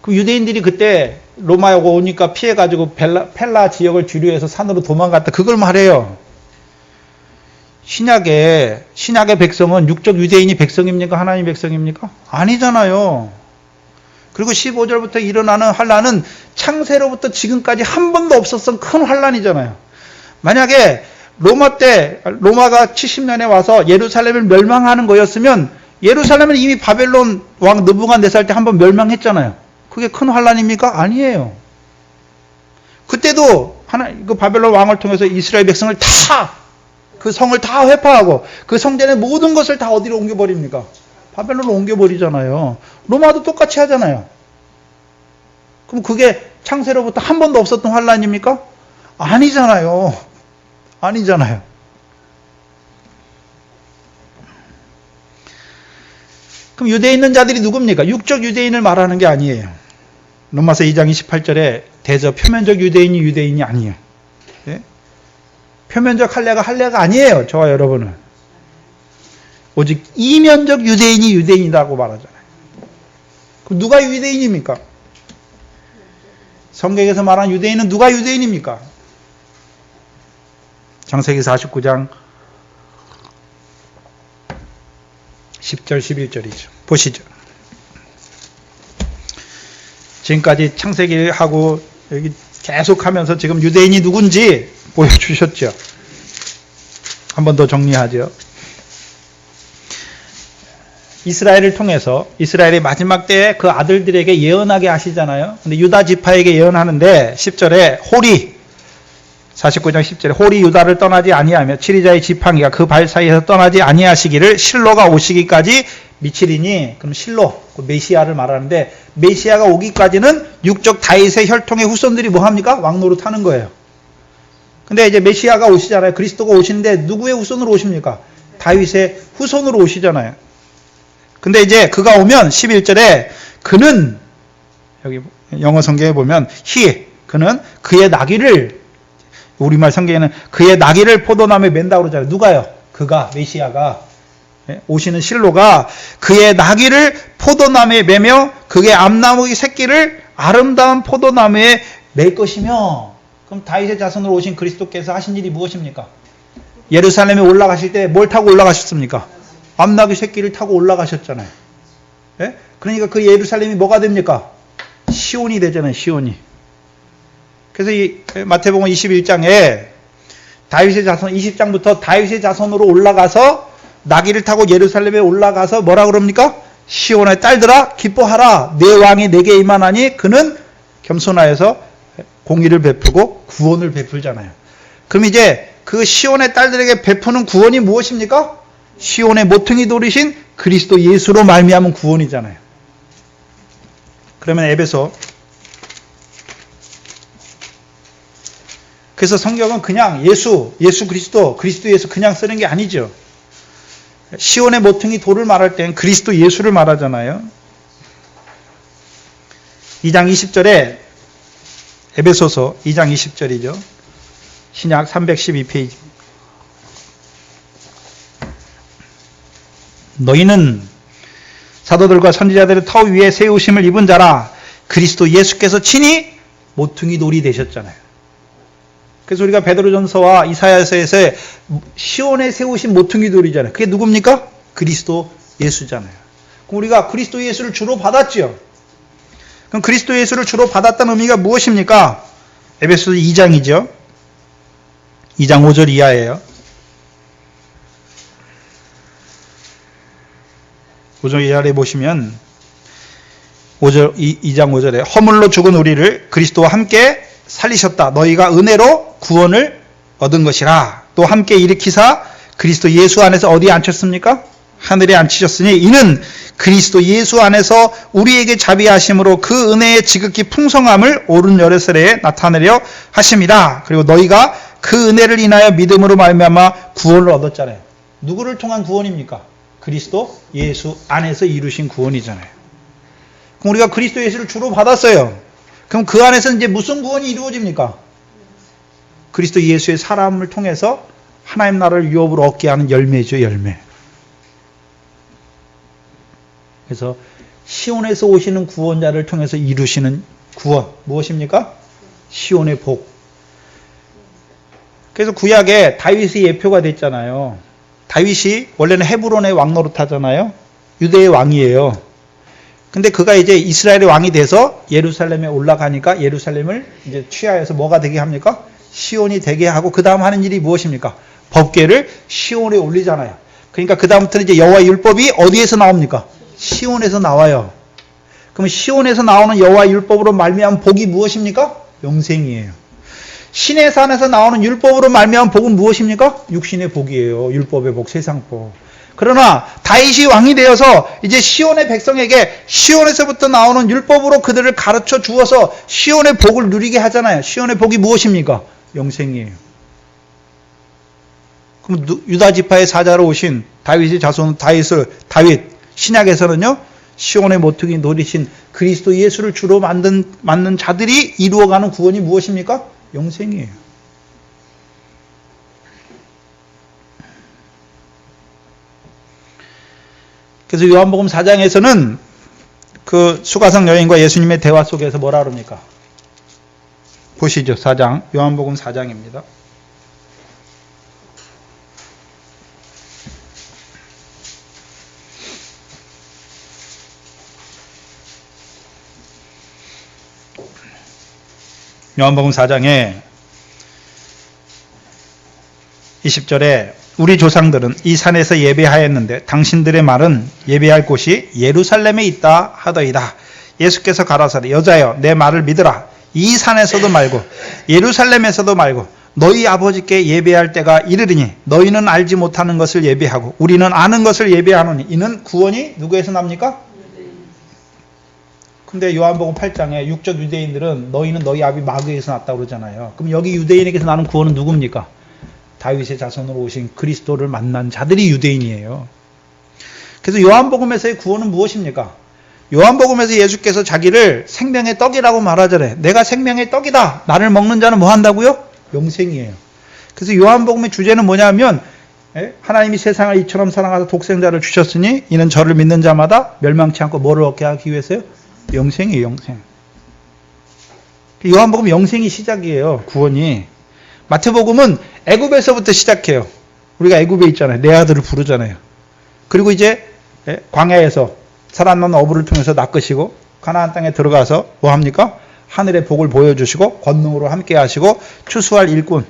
그 유대인들이 그때 로마에 오니까 피해가지고 펠라 지역을 주류해서 산으로 도망갔다. 그걸 말해요. 신약의 백성은 육적 유대인이 백성입니까? 하나님 백성입니까? 아니잖아요. 그리고 15절부터 일어나는 환란은 창세로부터 지금까지 한 번도 없었던 큰 환란이잖아요. 만약에 로마가 70년에 와서 예루살렘을 멸망하는 거였으면 예루살렘은 이미 바벨론 왕 느부갓네살 때 한 번 멸망했잖아요. 그게 큰 환란입니까? 아니에요. 그때도 그 바벨론 왕을 통해서 이스라엘 백성을 그 성을 다 회파하고 그 성전의 모든 것을 다 어디로 옮겨버립니까? 바벨론으로 옮겨버리잖아요. 로마도 똑같이 하잖아요. 그럼 그게 창세로부터 한 번도 없었던 환란입니까? 아니잖아요. 아니잖아요. 그럼 유대에 있는 자들이 누굽니까? 육적 유대인을 말하는 게 아니에요. 로마서 2장 28절에 대저 표면적 유대인이 아니에요. 예? 표면적 할례가 아니에요. 저와 여러분은. 오직 이면적 유대인이 유대인이라고 말하잖아요. 그럼 누가 유대인입니까? 성경에서 말하는 유대인은 누가 유대인입니까? 창세기 49장 10절 11절이죠. 보시죠. 지금까지 창세기하고 여기 계속하면서 지금 유대인이 누군지 보여주셨죠. 한 번 더 정리하죠. 이스라엘을 통해서 이스라엘의 마지막 때에 그 아들들에게 예언하게 하시잖아요. 근데 유다 지파에게 예언하는데 10절에 홀이 49장 10절에 홀이 유다를 떠나지 아니하며 치리자의 지팡이가 그 발 사이에서 떠나지 아니하시기를 실로가 오시기까지 미치리니, 그럼 실로, 그 메시아를 말하는데 메시아가 오기까지는 육적 다윗의 혈통의 후손들이 뭐 합니까? 왕노릇 하는 거예요. 근데 이제 메시아가 오시잖아요. 그리스도가 오시는데 누구의 후손으로 오십니까? 다윗의 후손으로 오시잖아요. 근데 이제 그가 오면 11절에 그는, 여기 영어 성경에 보면 그는 그의 나귀를, 우리말 성경에는 그의 나귀를 포도나무에 맨다고 그러잖아요. 누가요? 그가, 메시아가, 오시는 실로가 그의 나귀를 포도나무에 매며 그의 암나무의 새끼를 아름다운 포도나무에 맬 것이며. 그럼 다윗의 자손으로 오신 그리스도께서 하신 일이 무엇입니까? 예루살렘에 올라가실 때 뭘 타고 올라가셨습니까? 암나귀 새끼를 타고 올라가셨잖아요. 예? 그러니까 그 예루살렘이 뭐가 됩니까? 시온이 되잖아요. 시온이. 그래서 이 마태복음 21장에 다윗의 자손, 20장부터 다윗의 자손으로 올라가서 나귀를 타고 예루살렘에 올라가서 뭐라 그럽니까? 시온의 딸들아 기뻐하라, 내 왕이 내게 임하나니 그는 겸손하여서 공의를 베푸고 구원을 베풀잖아요. 그럼 이제 그 시온의 딸들에게 베푸는 구원이 무엇입니까? 시온의 모퉁이 돌이신 그리스도 예수로 말미암은 구원이잖아요. 그러면 에베소, 그래서 성경은 그냥 예수 그리스도 예수 그냥 쓰는 게 아니죠. 시온의 모퉁이 돌을 말할 땐 그리스도 예수를 말하잖아요. 2장 20절에 에베소서 2장 20절이죠. 신약 312페이지. 너희는 사도들과 선지자들의 터 위에 세우심을 입은 자라. 그리스도 예수께서 친히 모퉁이 돌이 되셨잖아요. 그래서 우리가 베드로전서와 이사야서에서의 시온에 세우신 모퉁이 돌이잖아요. 그게 누굽니까? 그리스도 예수잖아요. 그럼 우리가 그리스도 예수를 주로 받았죠. 그럼 그리스도 예수를 주로 받았다는 의미가 무엇입니까? 에베소서 2장이죠. 2장 5절 이하예요. 5절 이하에 보시면 2장 5절에 허물로 죽은 우리를 그리스도와 함께 살리셨다. 너희가 은혜로 구원을 얻은 것이라. 또 함께 일으키사 그리스도 예수 안에서 어디에 앉혔습니까? 하늘에 앉히셨으니 이는 그리스도 예수 안에서 우리에게 자비하심으로 그 은혜의 지극히 풍성함을 오른 여레스레에 나타내려 하심이라. 그리고 너희가 그 은혜를 인하여 믿음으로 말미암아 구원을 얻었잖아요. 누구를 통한 구원입니까? 그리스도 예수 안에서 이루신 구원이잖아요. 그럼 우리가 그리스도 예수를 주로 받았어요. 그럼 그 안에서 이제 무슨 구원이 이루어집니까? 그리스도 예수의 사람을 통해서 하나님 나라를 유업으로 얻게 하는 열매죠, 열매. 그래서 시온에서 오시는 구원자를 통해서 이루시는 구원, 무엇입니까? 시온의 복. 그래서 구약에 다윗이 예표가 됐잖아요. 다윗이 원래는 헤브론의 왕 노릇하잖아요. 유대의 왕이에요. 근데 그가 이제 이스라엘의 왕이 돼서 예루살렘에 올라가니까 예루살렘을 이제 취하여서 뭐가 되게 합니까? 시온이 되게 하고 그 다음 하는 일이 무엇입니까? 법궤를 시온에 올리잖아요. 그러니까 그 다음부터는 이제 여호와의 율법이 어디에서 나옵니까? 시온에서 나와요. 그럼 시온에서 나오는 여호와의 율법으로 말미암은 복이 무엇입니까? 영생이에요. 신의 산에서 나오는 율법으로 말미암은 복은 무엇입니까? 육신의 복이에요. 율법의 복, 세상 복. 그러나 다윗이 왕이 되어서 이제 시온의 백성에게 시온에서부터 나오는 율법으로 그들을 가르쳐 주어서 시온의 복을 누리게 하잖아요. 시온의 복이 무엇입니까? 영생이에요. 그럼 유다 지파의 사자로 오신 다윗의 자손 다윗 신약에서는요. 시온의 모퉁이 노리신 그리스도 예수를 주로 만든 자들이 이루어가는 구원이 무엇입니까? 영생이에요. 그래서 요한복음 4장에서는 그 수가성 여인과 예수님의 대화 속에서 뭐라 그럽니까? 보시죠. 4장. 요한복음 4장입니다. 요한복음 4장에 20절에 우리 조상들은 이 산에서 예배하였는데 당신들의 말은 예배할 곳이 예루살렘에 있다 하더이다. 예수께서 가라사대 여자여 내 말을 믿으라. 이 산에서도 말고 예루살렘에서도 말고 너희 아버지께 예배할 때가 이르리니 너희는 알지 못하는 것을 예배하고 우리는 아는 것을 예배하노니 이는 구원이 누구에서 납니까? 근데 요한복음 8장에 육적 유대인들은 너희는 너희 아비 마귀에서 났다고 그러잖아요. 그럼 여기 유대인에게서 나는 구원은 누굽니까? 다윗의 자손으로 오신 그리스도를 만난 자들이 유대인이에요. 그래서 요한복음에서의 구원은 무엇입니까? 요한복음에서 예수께서 자기를 생명의 떡이라고 말하잖아요. 내가 생명의 떡이다. 나를 먹는 자는 뭐 한다고요? 영생이에요. 그래서 요한복음의 주제는 뭐냐면 하나님이 세상을 이처럼 사랑하사 독생자를 주셨으니 이는 저를 믿는 자마다 멸망치 않고 뭐를 얻게 하기 위해서요? 영생이에요. 영생. 요한복음 영생이 시작이에요. 구원이. 마태복음은 애굽에서부터 시작해요. 우리가 애굽에 있잖아요. 내 아들을 부르잖아요. 그리고 이제 광야에서 살아남은 어부를 통해서 낚으시고 가나안 땅에 들어가서 뭐 합니까? 하늘의 복을 보여주시고 권능으로 함께 하시고 추수할 일꾼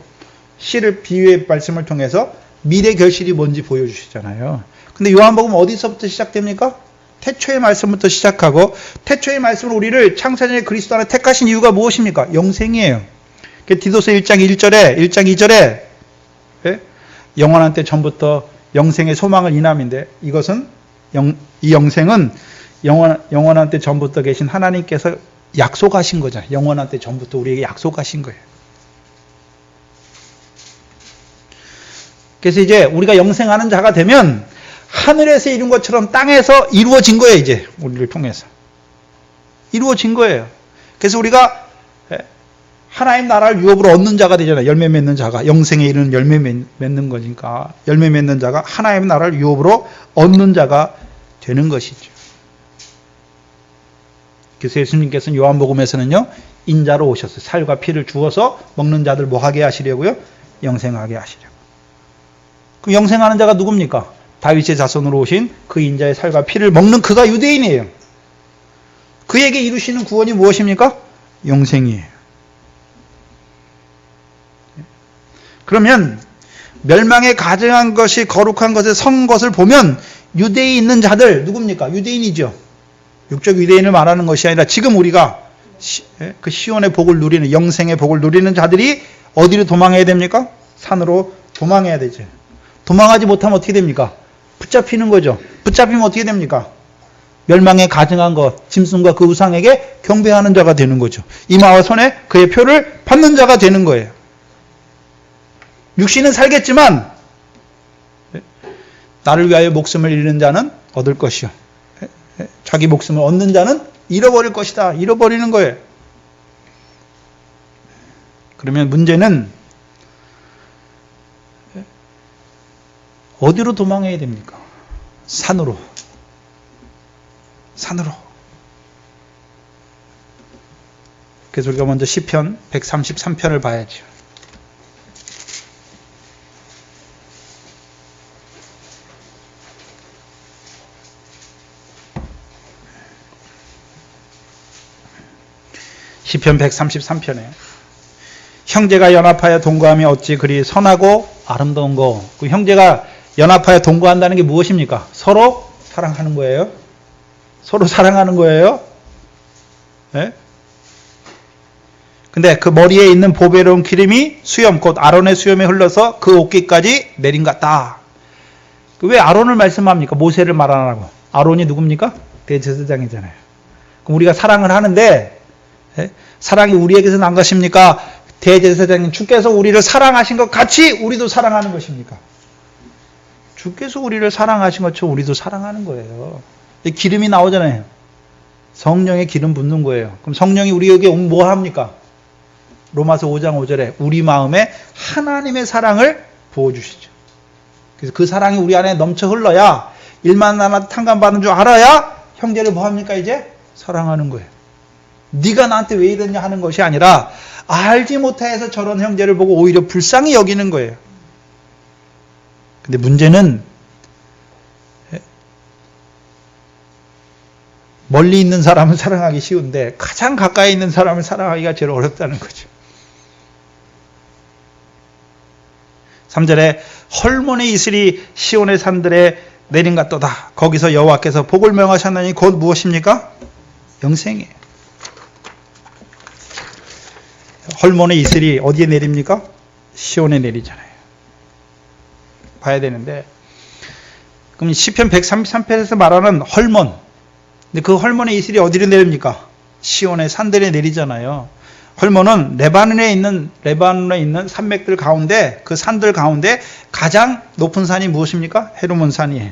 씨를 비유의 말씀을 통해서 미래 결실이 뭔지 보여주시잖아요. 근데 요한복음 어디서부터 시작됩니까? 태초의 말씀부터 시작하고 태초의 말씀은 우리를 창세전에 그리스도 안에 택하신 이유가 무엇입니까? 영생이에요. 디도서 1장 2절에 영원한 때 전부터 영생의 소망을 인함인데 이것은 이 영생은 영원한 때 전부터 계신 하나님께서 약속하신 거잖아요. 영원한 때 전부터 우리에게 약속하신 거예요. 그래서 이제 우리가 영생하는 자가 되면 하늘에서 이룬 것처럼 땅에서 이루어진 거예요. 이제 우리를 통해서 이루어진 거예요. 그래서 우리가 하나님 나라를 유업으로 얻는 자가 되잖아요. 열매 맺는 자가, 영생에 이르는 열매 맺는 거니까 열매 맺는 자가 하나님 나라를 유업으로 얻는 자가 되는 것이죠. 그래서 예수님께서는 요한복음에서는요, 인자로 오셨어요. 살과 피를 주어서 먹는 자들 뭐 하게 하시려고요? 영생하게 하시려고. 그럼 영생하는 자가 누굽니까? 다윗의 자손으로 오신 그 인자의 살과 피를 먹는 그가 유대인이에요. 그에게 이루시는 구원이 무엇입니까? 영생이에요. 그러면 멸망에 가증한 것이 거룩한 것에 선 것을 보면 유대에 있는 자들 누굽니까? 유대인이죠. 육적 유대인을 말하는 것이 아니라 지금 우리가 그 시온의 복을 누리는, 영생의 복을 누리는 자들이 어디로 도망해야 됩니까? 산으로 도망해야 되죠. 도망하지 못하면 어떻게 됩니까? 붙잡히는 거죠. 붙잡히면 어떻게 됩니까? 멸망에 가증한 것, 짐승과 그 우상에게 경배하는 자가 되는 거죠. 이마와 손에 그의 표를 받는 자가 되는 거예요. 육신은 살겠지만 나를 위하여 목숨을 잃는 자는 얻을 것이요, 자기 목숨을 얻는 자는 잃어버릴 것이다. 잃어버리는 거예요. 그러면 문제는 어디로 도망해야 됩니까? 산으로. 산으로. 그래서 우리가 먼저 시편 133편을 봐야죠. 시편 133편에 형제가 연합하여 동거하며 어찌 그리 선하고 아름다운 거. 그 형제가 연합하여 동거한다는 게 무엇입니까? 서로 사랑하는 거예요. 서로 사랑하는 거예요. 네? 근데 그 머리에 있는 보배로운 기름이 수염, 곧 아론의 수염에 흘러서 그 어깨까지 내린 것 같다. 왜 아론을 말씀합니까? 모세를 말 안 하고. 아론이 누굽니까? 대제사장이잖아요. 그럼 우리가 사랑을 하는데, 사랑이 우리에게서 난 것입니까? 대제사장님, 주께서 우리를 사랑하신 것 같이 우리도 사랑하는 것입니까? 주께서 우리를 사랑하신 것처럼 우리도 사랑하는 거예요. 기름이 나오잖아요. 성령의 기름 붓는 거예요. 그럼 성령이 우리에게 뭐 합니까? 로마서 5장 5절에 우리 마음에 하나님의 사랑을 부어주시죠. 그래서 그 사랑이 우리 안에 넘쳐 흘러야, 일만 나나 탕감받는 줄 알아야 형제를 뭐 합니까? 이제 사랑하는 거예요. 네가 나한테 왜 이러냐 하는 것이 아니라 알지 못해서 저런 형제를 보고 오히려 불쌍히 여기는 거예요. 근데 문제는 멀리 있는 사람을 사랑하기 쉬운데 가장 가까이 있는 사람을 사랑하기가 제일 어렵다는 거죠. 3절에 헐몬의 이슬이 시온의 산들에 내린 같도다. 거기서 여호와께서 복을 명하셨나니 곧 무엇입니까? 영생이에요. 헐몬의 이슬이 어디에 내립니까? 시온에 내리잖아요. 봐야 되는데, 그럼 시편 133편에서 말하는 헐몬, 근데 그 헐몬의 이슬이 어디로 내립니까? 시온의 산들에 내리잖아요. 헐몬은 레바논에 있는 산맥들 가운데, 그 산들 가운데 가장 높은 산이 무엇입니까? 헤르몬 산이에요.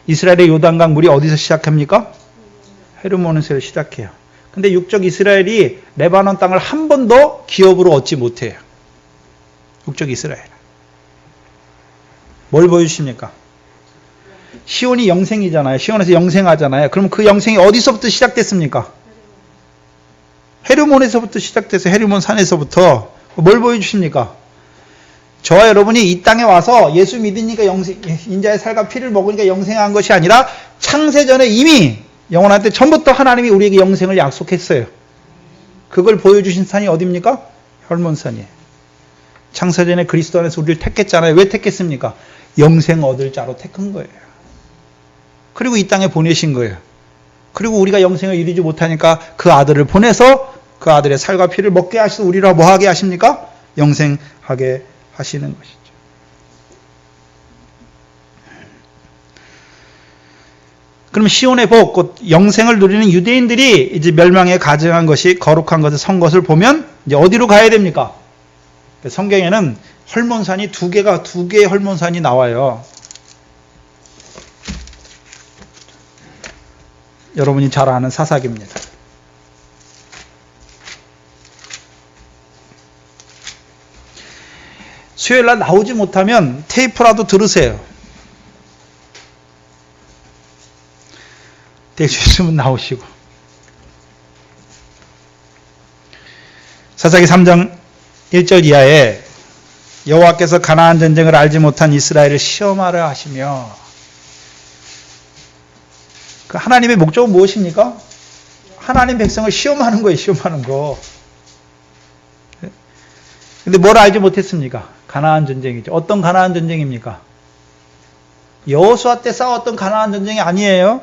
이스라엘의 요단강 물이 어디서 시작합니까? 헤르몬에서 시작해요. 근데 육적 이스라엘이 레바논 땅을 한 번도 기업으로 얻지 못해요. 육적 이스라엘. 뭘 보여주십니까? 시온이 영생이잖아요. 시온에서 영생하잖아요. 그럼 그 영생이 어디서부터 시작됐습니까? 헤르몬에서부터 시작돼서 헤르몬 산에서부터 뭘 보여주십니까? 저와 여러분이 이 땅에 와서 예수 믿으니까 인자의 살과 피를 먹으니까 영생한 것이 아니라 창세전에 이미 영원할 때 전부터 하나님이 우리에게 영생을 약속했어요. 그걸 보여주신 산이 어디입니까? 헐몬산이에요. 창세전에 그리스도 안에서 우리를 택했잖아요. 왜 택했습니까? 영생 얻을 자로 택한 거예요. 그리고 이 땅에 보내신 거예요. 그리고 우리가 영생을 이루지 못하니까 그 아들을 보내서 그 아들의 살과 피를 먹게 하시고 우리를 뭐 하게 하십니까? 영생하게 하시는 것이죠. 그럼 시온의 복, 곧 영생을 누리는 유대인들이 이제 멸망에 가증한 것이 거룩한 것을 선 것을 보면 이제 어디로 가야 됩니까? 성경에는 헐몬산이 두 개의 헐몬산이 나와요. 여러분이 잘 아는 사사기입니다. 수요일날 나오지 못하면 테이프라도 들으세요. 될 수 있으면 나오시고. 사사기 3장 1절 이하에 여호와께서 가나안 전쟁을 알지 못한 이스라엘을 시험하려 하시며, 그 하나님의 목적은 무엇입니까? 하나님 백성을 시험하는 거예요. 시험하는 거. 근데 뭘 알지 못했습니까? 가나안 전쟁이죠. 어떤 가나안 전쟁입니까? 여호수아 때 싸웠던 가나안 전쟁이 아니에요.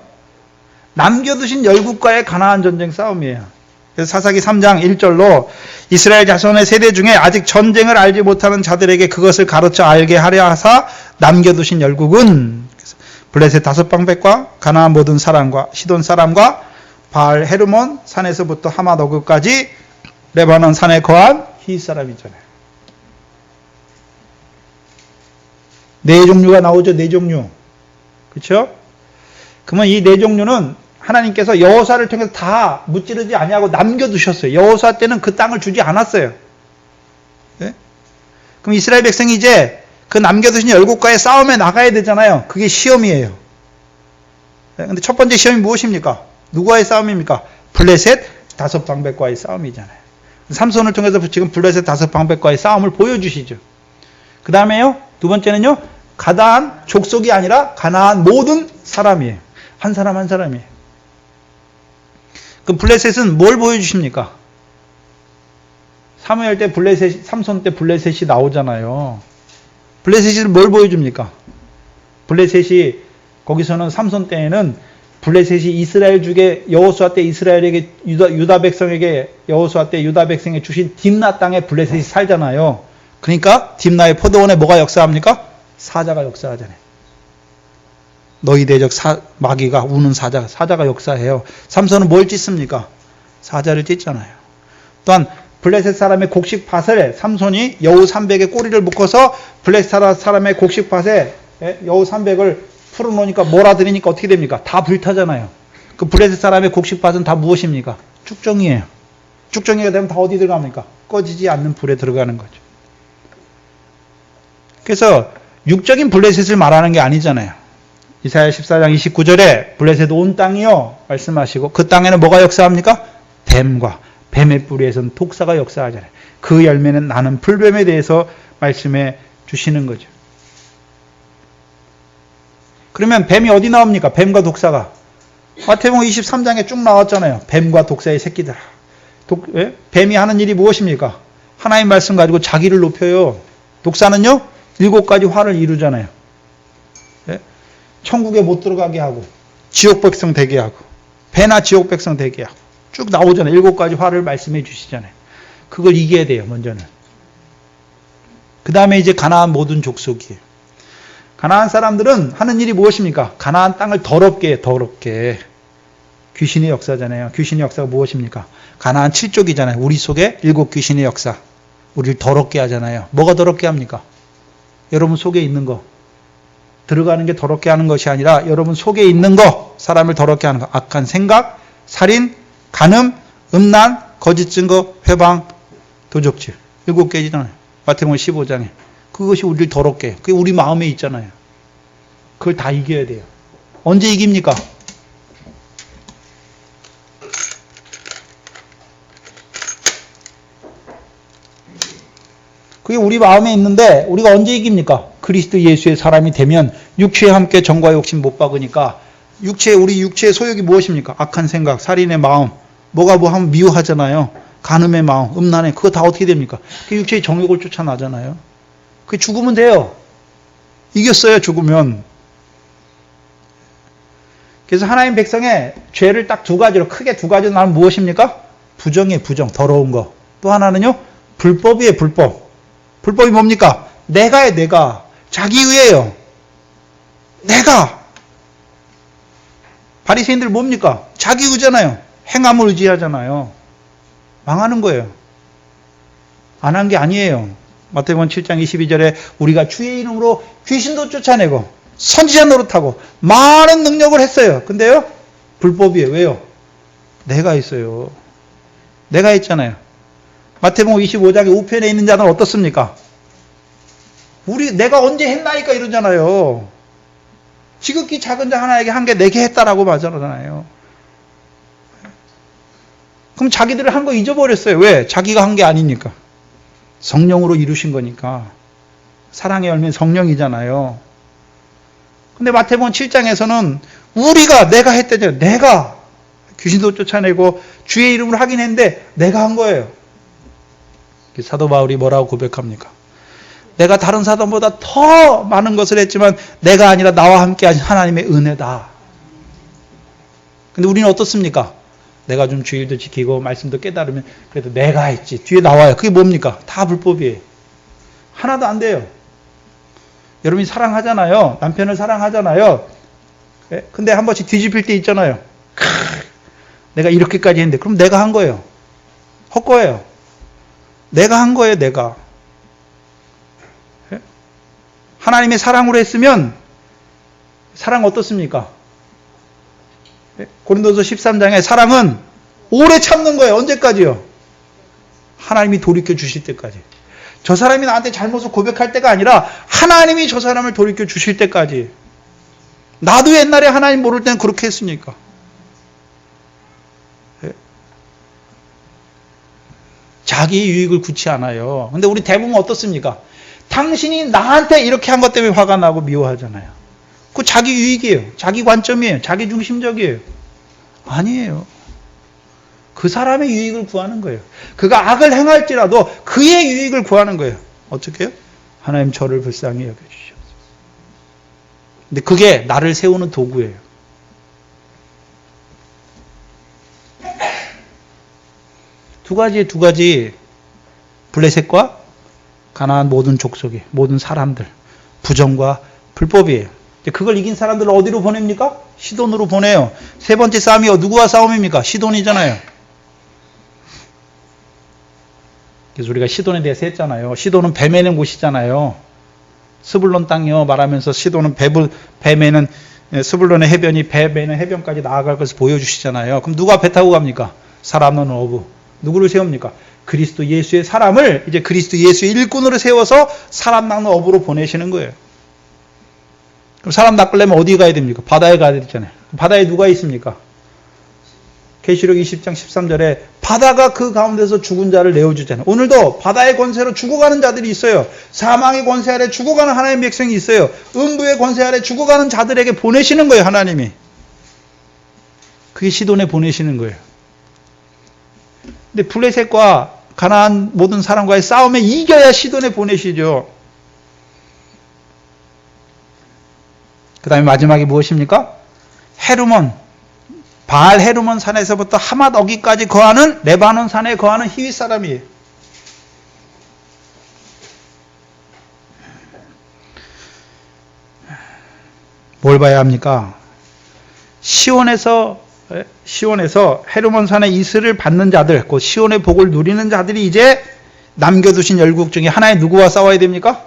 남겨두신 열국과의 가나안 전쟁 싸움이에요. 그래서 사사기 3장 1절로 이스라엘 자손의 세대 중에 아직 전쟁을 알지 못하는 자들에게 그것을 가르쳐 알게 하려 하사 남겨두신 열국은 블레셋 5방백과 가나안 모든 사람과 시돈 사람과 바알 헤르몬 산에서부터 하맛 어그까지 레바논 산에 거한 히 사람이잖아요. 네 종류가 나오죠. 네 종류. 그렇죠? 그러면 이 네 종류는 하나님께서 여호수아를 통해서 다 무찌르지 아니하고 남겨두셨어요. 여호수아 때는 그 땅을 주지 않았어요. 네? 그럼 이스라엘 백성이 이제 그 남겨두신 열국과의 싸움에 나가야 되잖아요. 그게 시험이에요. 네? 근데 첫 번째 시험이 무엇입니까? 누구와의 싸움입니까? 블레셋 5방백과의 싸움이잖아요. 삼손을 통해서 지금 블레셋 5방백과의 싸움을 보여주시죠. 그 다음에요, 두 번째는요, 가나안 족속이 아니라 가나안 모든 사람이에요. 한 사람 한 사람이에요. 그럼 블레셋은 뭘 보여주십니까? 사무엘 때 블레셋, 삼손 때 블레셋이 나오잖아요. 블레셋이 뭘 보여줍니까? 블레셋이, 거기서는 삼손 때에는 블레셋이 이스라엘 중에 여호수아 때 이스라엘에게 유다 백성에게 여호수아 때 유다 백성에 주신 딥나 땅에 블레셋이 살잖아요. 그러니까 딥나의 포도원에 뭐가 역사합니까? 사자가 역사하잖아요. 너희 대적 마귀가 우는 사자가 역사해요. 삼손은 뭘 찢습니까? 사자를 찢잖아요. 또한 블레셋 사람의 곡식 밭에 삼손이 여우 300의 꼬리를 묶어서 블레셋 사람의 곡식 밭에 여우 300을 풀어놓으니까 몰아들이니까 어떻게 됩니까? 다 불타잖아요. 그 블레셋 사람의 곡식 밭은 다 무엇입니까? 쭉정이에요. 쭉정이가 되면 다 어디 들어갑니까? 꺼지지 않는 불에 들어가는 거죠. 그래서 육적인 블레셋을 말하는 게 아니잖아요. 이사야 14장 29절에 블레셋 온 땅이요 말씀하시고, 그 땅에는 뭐가 역사합니까? 뱀과 뱀의 뿌리에서는 독사가 역사하잖아요. 그 열매는 나는 풀뱀에 대해서 말씀해 주시는 거죠. 그러면 뱀이 어디 나옵니까? 뱀과 독사가 마태복음 23장에 쭉 나왔잖아요. 뱀과 독사의 새끼들아. 뱀이 하는 일이 무엇입니까? 하나님 말씀 가지고 자기를 높여요. 독사는요 7가지 화를 이루잖아요. 천국에 못 들어가게 하고, 지옥 백성 되게 하고, 배나 지옥 백성 되게 하고, 쭉 나오잖아요. 7가지 화를 말씀해 주시잖아요. 그걸 이겨야 돼요, 먼저는. 그 다음에 이제 가나안 모든 족속이에요. 가나안 사람들은 하는 일이 무엇입니까? 가나안 땅을 더럽게. 귀신의 역사잖아요. 귀신의 역사가 무엇입니까? 가나안 7족이잖아요. 우리 속에 7 귀신의 역사. 우리를 더럽게 하잖아요. 뭐가 더럽게 합니까? 여러분 속에 있는 거. 들어가는 게 더럽게 하는 것이 아니라 여러분 속에 있는 거, 사람을 더럽게 하는 거. 악한 생각, 살인, 간음, 음란, 거짓 증거, 회방, 도적질. 7개잖아요. 마태복음 15장에. 그것이 우리를 더럽게 해요. 그게 우리 마음에 있잖아요. 그걸 다 이겨야 돼요. 언제 이깁니까? 그게 우리 마음에 있는데 우리가 언제 이깁니까? 그리스도 예수의 사람이 되면 육체와 함께 정과 욕심 못 박으니까 우리 육체의 소욕이 무엇입니까? 악한 생각, 살인의 마음, 뭐가 뭐 하면 미워하잖아요. 간음의 마음, 음란의, 그거 다 어떻게 됩니까? 그 육체의 정욕을 쫓아나잖아요. 그게 죽으면 돼요. 이겼어요, 죽으면. 그래서 하나님 백성의 죄를 딱 2가지로, 크게 2가지로 나누면 무엇입니까? 부정이에요, 부정, 더러운 거. 또 하나는요, 불법이에요, 불법. 불법이 뭡니까? 내가예요, 내가. 자기의예요. 내가. 바리새인들 뭡니까? 자기의잖아요. 행함을 의지하잖아요. 망하는 거예요. 안 한 게 아니에요. 마태복음 7장 22절에 우리가 주의 이름으로 귀신도 쫓아내고 선지자 노릇하고 많은 능력을 했어요. 근데요, 불법이에요. 왜요? 내가 있어요. 내가 있잖아요. 마태복음 25장의 우편에 있는 자는 어떻습니까? 내가 언제 했나니까 이러잖아요. 지극히 작은 자 하나에게 한 게 내게 했다라고 말하잖아요. 그럼 자기들을 한 거 잊어버렸어요. 왜? 자기가 한 게 아니니까. 성령으로 이루신 거니까. 사랑의 열매는 성령이잖아요. 근데 마태복음 7장에서는 내가 했대잖아요. 내가 귀신도 쫓아내고 주의 이름으로 하긴 했는데 내가 한 거예요. 사도 바울이 뭐라고 고백합니까? 내가 다른 사도보다 더 많은 것을 했지만 내가 아니라 나와 함께 하신 하나님의 은혜다. 근데 우리는 어떻습니까? 내가 좀 주일도 지키고 말씀도 깨달으면 그래도 내가 했지. 뒤에 나와요. 그게 뭡니까? 다 불법이에요. 하나도 안 돼요. 여러분이 사랑하잖아요. 남편을 사랑하잖아요. 근데 한 번씩 뒤집힐 때 있잖아요. 내가 이렇게까지 했는데 그럼 내가 한 거예요. 헛거예요. 내가 한 거예요. 내가. 하나님의 사랑으로 했으면 사랑 어떻습니까? 고린도서 13장에 사랑은 오래 참는 거예요. 언제까지요? 하나님이 돌이켜 주실 때까지. 저 사람이 나한테 잘못을 고백할 때가 아니라 하나님이 저 사람을 돌이켜 주실 때까지. 나도 옛날에 하나님 모를 때는 그렇게 했으니까. 자기 유익을 구치 않아요. 근데 우리 대부분 어떻습니까? 당신이 나한테 이렇게 한 것 때문에 화가 나고 미워하잖아요. 그거 자기 유익이에요. 자기 관점이에요. 자기 중심적이에요. 아니에요. 그 사람의 유익을 구하는 거예요. 그가 악을 행할지라도 그의 유익을 구하는 거예요. 어떻게 해요? 하나님 저를 불쌍히 여겨주시옵소서. 근데 그게 나를 세우는 도구예요. 두 가지 블레셋과 가나안 모든 족속이 모든 사람들 부정과 불법이에요. 그걸 이긴 사람들을 어디로 보냅니까? 시돈으로 보내요. 세 번째 싸움이 누구와 싸움입니까? 시돈이잖아요. 그래서 우리가 시돈에 대해서 했잖아요. 시돈은 배 매는 곳이잖아요. 스불론 땅이요 말하면서 시돈은 배 매는 스불론의 해변이 배 매는 해변까지 나아갈 것을 보여주시잖아요. 그럼 누가 배 타고 갑니까? 사람은 어부. 누구를 세웁니까? 그리스도 예수의 사람을 이제 그리스도 예수의 일꾼으로 세워서 사람 낚는 어부로 보내시는 거예요. 그럼 사람 낚으려면 어디 가야 됩니까? 바다에 가야 되잖아요. 바다에 누가 있습니까? 계시록 20장 13절에 바다가 그 가운데서 죽은 자를 내어주잖아요. 오늘도 바다의 권세로 죽어가는 자들이 있어요. 사망의 권세 아래 죽어가는 하나님의 백성이 있어요. 음부의 권세 아래 죽어가는 자들에게 보내시는 거예요. 하나님이. 그게 시돈에 보내시는 거예요. 근데 블레셋과 가나안 모든 사람과의 싸움에 이겨야 시돈에 보내시죠. 그 다음에 마지막에 무엇입니까? 헤르몬, 바알 헤르몬 산에서부터 하맛 어기까지 거하는 레바논 산에 거하는 히윗 사람이에요. 뭘 봐야 합니까? 시온에서 헤르몬 산의 이슬을 받는 자들, 그 시온의 복을 누리는 자들이 이제 남겨두신 열국 중에 하나의 누구와 싸워야 됩니까?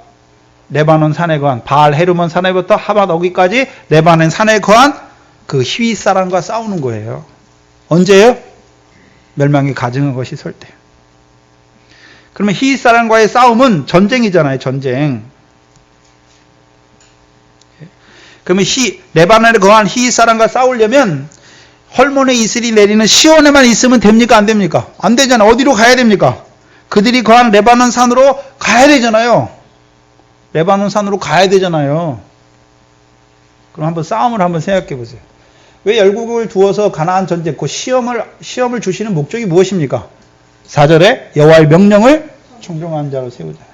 레바논 산에 거한 바알 헤르몬 산에부터 하맛 어기까지 레바논 산에 거한 그 히윗 사람과 싸우는 거예요. 언제요? 멸망이 가증한 것이 설 때. 그러면 히윗 사람과의 싸움은 전쟁이잖아요. 전쟁. 그러면 레바논에 거한 히윗 사람과 싸우려면 헐몬의 이슬이 내리는 시온에만 있으면 됩니까? 안 됩니까? 안 되잖아요. 어디로 가야 됩니까? 그들이 거한 레바논 산으로 가야 되잖아요. 레바논 산으로 가야 되잖아요. 그럼 한번 싸움을 한번 생각해 보세요. 왜 열국을 두어서 가나안 전쟁, 그 시험을 주시는 목적이 무엇입니까? 4절에 여호와의 명령을 청종한 자로 세우잖아요.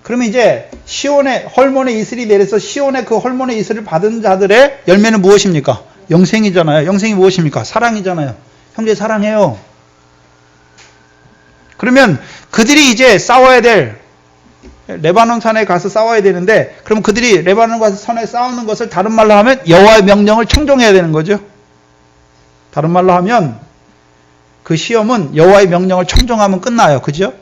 그러면 이제 시온의 헐몬의 이슬이 내려서 시온의 그 헐몬의 이슬을 받은 자들의 열매는 무엇입니까? 영생이잖아요. 영생이 무엇입니까? 사랑이잖아요. 형제 사랑해요. 그러면 그들이 이제 싸워야 될 레바논 산에 가서 싸워야 되는데, 그럼 그들이 레바논 산에 싸우는 것을 다른 말로 하면 여호와의 명령을 청종해야 되는 거죠. 다른 말로 하면 그 시험은 여호와의 명령을 청종하면 끝나요. 그죠?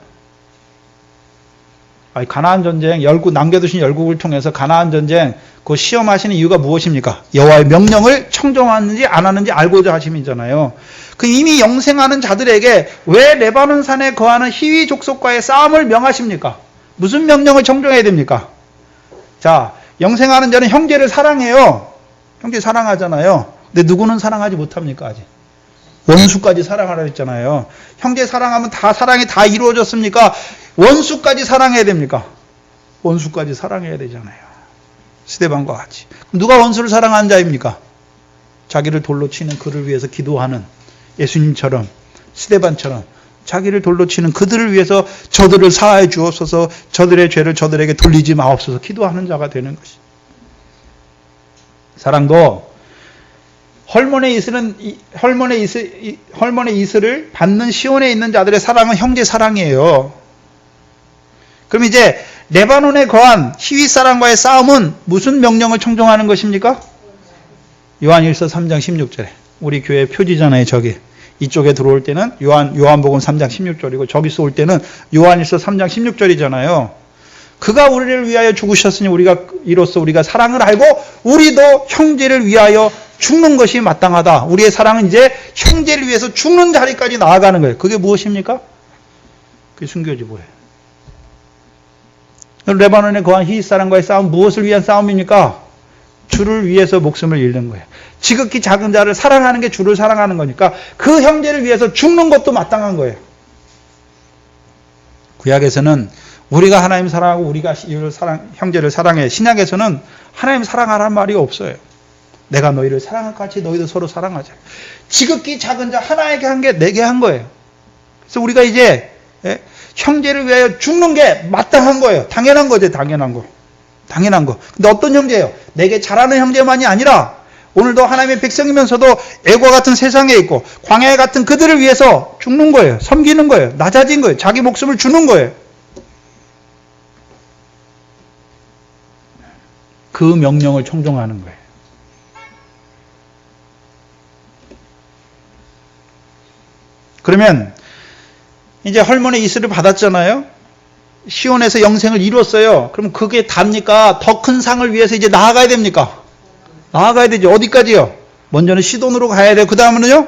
가나안 전쟁, 남겨두신 열국을 통해서 가나안 전쟁, 그 시험하시는 이유가 무엇입니까? 여호와의 명령을 청종하는지 안 하는지 알고자 하심이잖아요. 그 이미 영생하는 자들에게 왜 레바논 산에 거하는 히위 족속과의 싸움을 명하십니까? 무슨 명령을 청종해야 됩니까? 자, 영생하는 자는 형제를 사랑해요. 형제 사랑하잖아요. 근데 누구는 사랑하지 못합니까? 아직. 원수까지 사랑하라 했잖아요. 형제 사랑하면 다 사랑이 다 이루어졌습니까? 원수까지 사랑해야 됩니까? 원수까지 사랑해야 되잖아요. 스데반과 같이. 그럼 누가 원수를 사랑하는 자입니까? 자기를 돌로 치는 그를 위해서 기도하는 예수님처럼, 스데반처럼 자기를 돌로 치는 그들을 위해서 저들을 사하여 주옵소서, 저들의 죄를 저들에게 돌리지 마옵소서 기도하는 자가 되는 것이. 사랑도 헐몬의 이슬을 받는 시온에 있는 자들의 사랑은 형제 사랑이에요. 그럼 이제 레바논에 거한 히윗 사람과의 싸움은 무슨 명령을 청종하는 것입니까? 요한일서 3장 16절에 우리 교회 표지잖아요. 저기 이쪽에 들어올 때는 요한복음 3장 16절이고 저기서 올 때는 요한일서 3장 16절이잖아요. 그가 우리를 위하여 죽으셨으니 이로써 우리가 사랑을 알고 우리도 형제를 위하여 죽는 것이 마땅하다. 우리의 사랑은 이제 형제를 위해서 죽는 자리까지 나아가는 거예요. 그게 무엇입니까? 그게 순교지보예요. 레바논에 거한 히윗 사람과의 싸움, 무엇을 위한 싸움입니까? 주를 위해서 목숨을 잃는 거예요. 지극히 작은 자를 사랑하는 게 주를 사랑하는 거니까 그 형제를 위해서 죽는 것도 마땅한 거예요. 구약에서는 우리가 하나님 사랑하고 우리가 형제를 사랑해. 신약에서는 하나님 사랑하라는 말이 없어요. 내가 너희를 사랑할 것 같이 너희도 서로 사랑하자. 지극히 작은 자 하나에게 한 게 내게 한 거예요. 그래서 우리가 이제 형제를 위하여 죽는 게 마땅한 거예요. 당연한 거죠. 당연한 거. 근데 어떤 형제예요? 내게 잘하는 형제만이 아니라 오늘도 하나님의 백성이면서도 애과 같은 세상에 있고 광야 같은 그들을 위해서 죽는 거예요. 섬기는 거예요. 낮아진 거예요. 자기 목숨을 주는 거예요. 그 명령을 청종하는 거예요. 그러면 이제 헐몬의 이슬을 받았잖아요. 시온에서 영생을 이뤘어요. 그럼 그게 답니까? 더 큰 상을 위해서 이제 나아가야 됩니까? 나아가야 되죠. 어디까지요? 먼저는 시돈으로 가야 돼요. 그 다음은요?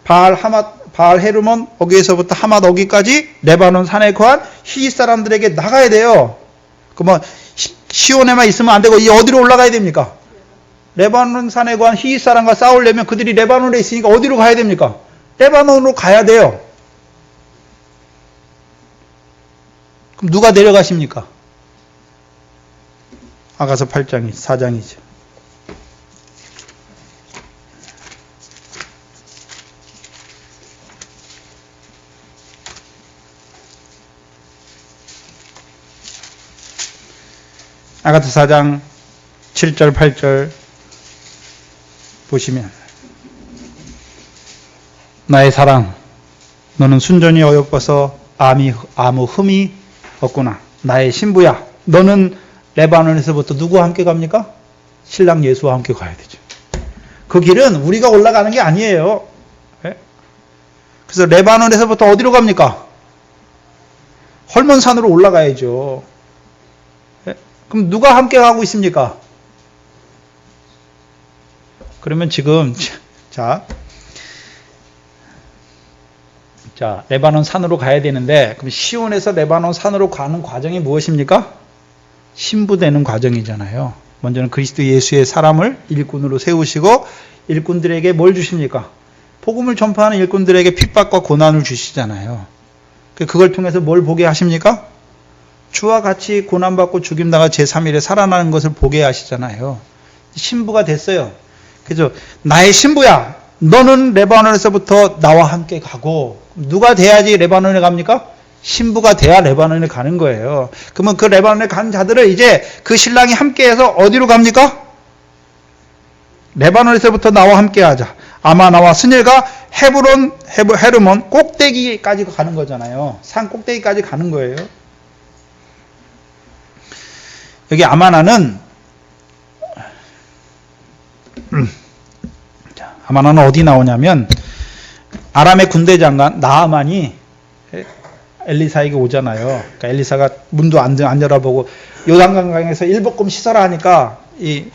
바알 헤르몬 어기에서부터 하맛 어기까지 레바논 산에 거한 히윗 사람들에게 나가야 돼요. 그러면 시온에만 있으면 안 되고 이 어디로 올라가야 됩니까? 레바논 산에 거한 히윗 사람과 싸우려면 그들이 레바논에 있으니까 어디로 가야 됩니까? 레바논으로 가야 돼요. 그럼 누가 내려가십니까? 아가서 4장이죠. 아가서 4장 7절 8절 보시면 나의 사랑 너는 순전히 어여뻐서 아무 흠이 없구나. 나의 신부야 너는 레바논에서부터 누구와 함께 갑니까? 신랑 예수와 함께 가야 되죠. 그 길은 우리가 올라가는 게 아니에요. 그래서 레바논에서부터 어디로 갑니까? 헐몬산으로 올라가야죠. 그럼 누가 함께 가고 있습니까? 그러면 지금 자 레바논 산으로 가야 되는데 그럼 시온에서 레바논 산으로 가는 과정이 무엇입니까? 신부되는 과정이잖아요. 먼저는 그리스도 예수의 사람을 일꾼으로 세우시고 일꾼들에게 뭘 주십니까? 복음을 전파하는 일꾼들에게 핍박과 고난을 주시잖아요. 그걸 통해서 뭘 보게 하십니까? 주와 같이 고난받고 죽임당하 제3일에 살아나는 것을 보게 하시잖아요. 신부가 됐어요. 그래서 나의 신부야 너는 레바논에서부터 나와 함께 가고 누가 돼야지 레바논에 갑니까? 신부가 돼야 레바논에 가는 거예요. 그러면 그 레바논에 간 자들을 이제 그 신랑이 함께해서 어디로 갑니까? 레바논에서부터 나와 함께하자. 아마나와 스닐과 헤르몬 꼭대기까지 가는 거잖아요. 산 꼭대기까지 가는 거예요. 여기 아마나는 어디 나오냐면 아람의 군대 장관 나아만이 엘리사에게 오잖아요. 그러니까 엘리사가 문도 안 열어보고 요단강강에서 일복금 씻어라 하니까 이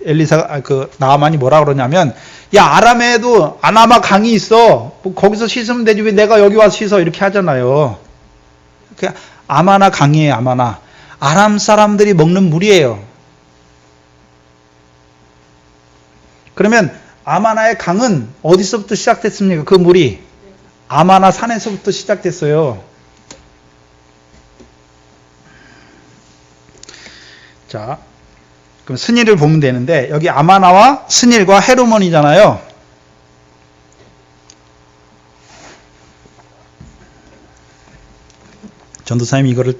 엘리사가 그 나아만이 뭐라 그러냐면, 야, 아람에도 아나마 강이 있어. 뭐 거기서 씻으면 되지 왜 내가 여기 와서 씻어, 이렇게 하잖아요. 그 아마나 강이에요. 아마나. 아람 사람들이 먹는 물이에요. 그러면 아마나의 강은 어디서부터 시작됐습니까? 그 물이 아마나 산에서부터 시작됐어요. 자, 그럼 스닐을 보면 되는데, 여기 아마나와 스닐과 헤르몬이잖아요. 전도사님이 이거를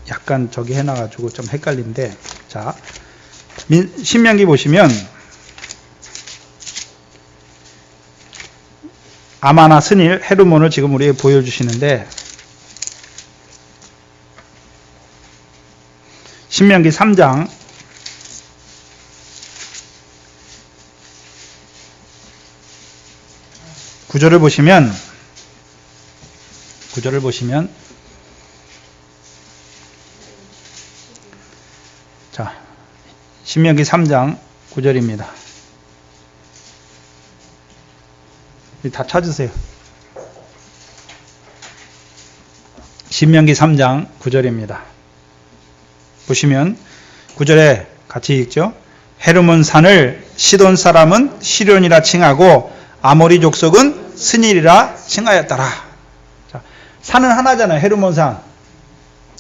약간 저기 해놔가지고 좀 헷갈린데, 자, 신명기 보시면 아마나, 스닐, 헤르몬을 지금 우리에게 보여주시는데, 신명기 3장 9절을 보시면 자, 신명기 3장 9절입니다. 다 찾으세요. 신명기 3장 9절입니다. 보시면 9절에 같이 읽죠. 헤르몬 산을 시돈 사람은 시련이라 칭하고 아모리 족속은 스닐이라 칭하였더라. 자, 산은 하나잖아요. 헤르몬 산.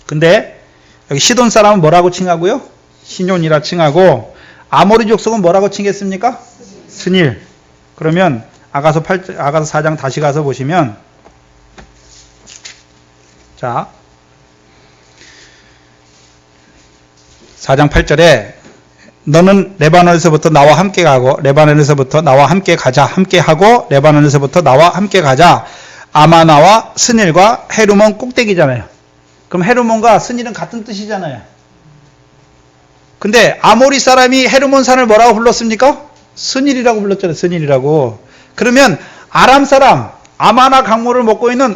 근데 여기 시돈 사람은 뭐라고 칭하고요? 시뇽이라 칭하고, 아모리 족속은 뭐라고 칭했습니까? 스닐. 그러면 아가서 4장 다시 가서 보시면, 자, 4장 8절에 너는 레바논에서부터 나와 함께 가고, 레바논에서부터 나와 함께 가자, 함께 하고, 레바논에서부터 나와 함께 가자. 아마나와 스닐과 헤르몬 꼭대기잖아요. 그럼 헤르몬과 스닐은 같은 뜻이잖아요. 근데 아모리 사람이 헤르몬 산을 뭐라고 불렀습니까? 스닐이라고 불렀잖아요. 스닐이라고. 그러면 아람 사람, 아마나 강물을 먹고 있는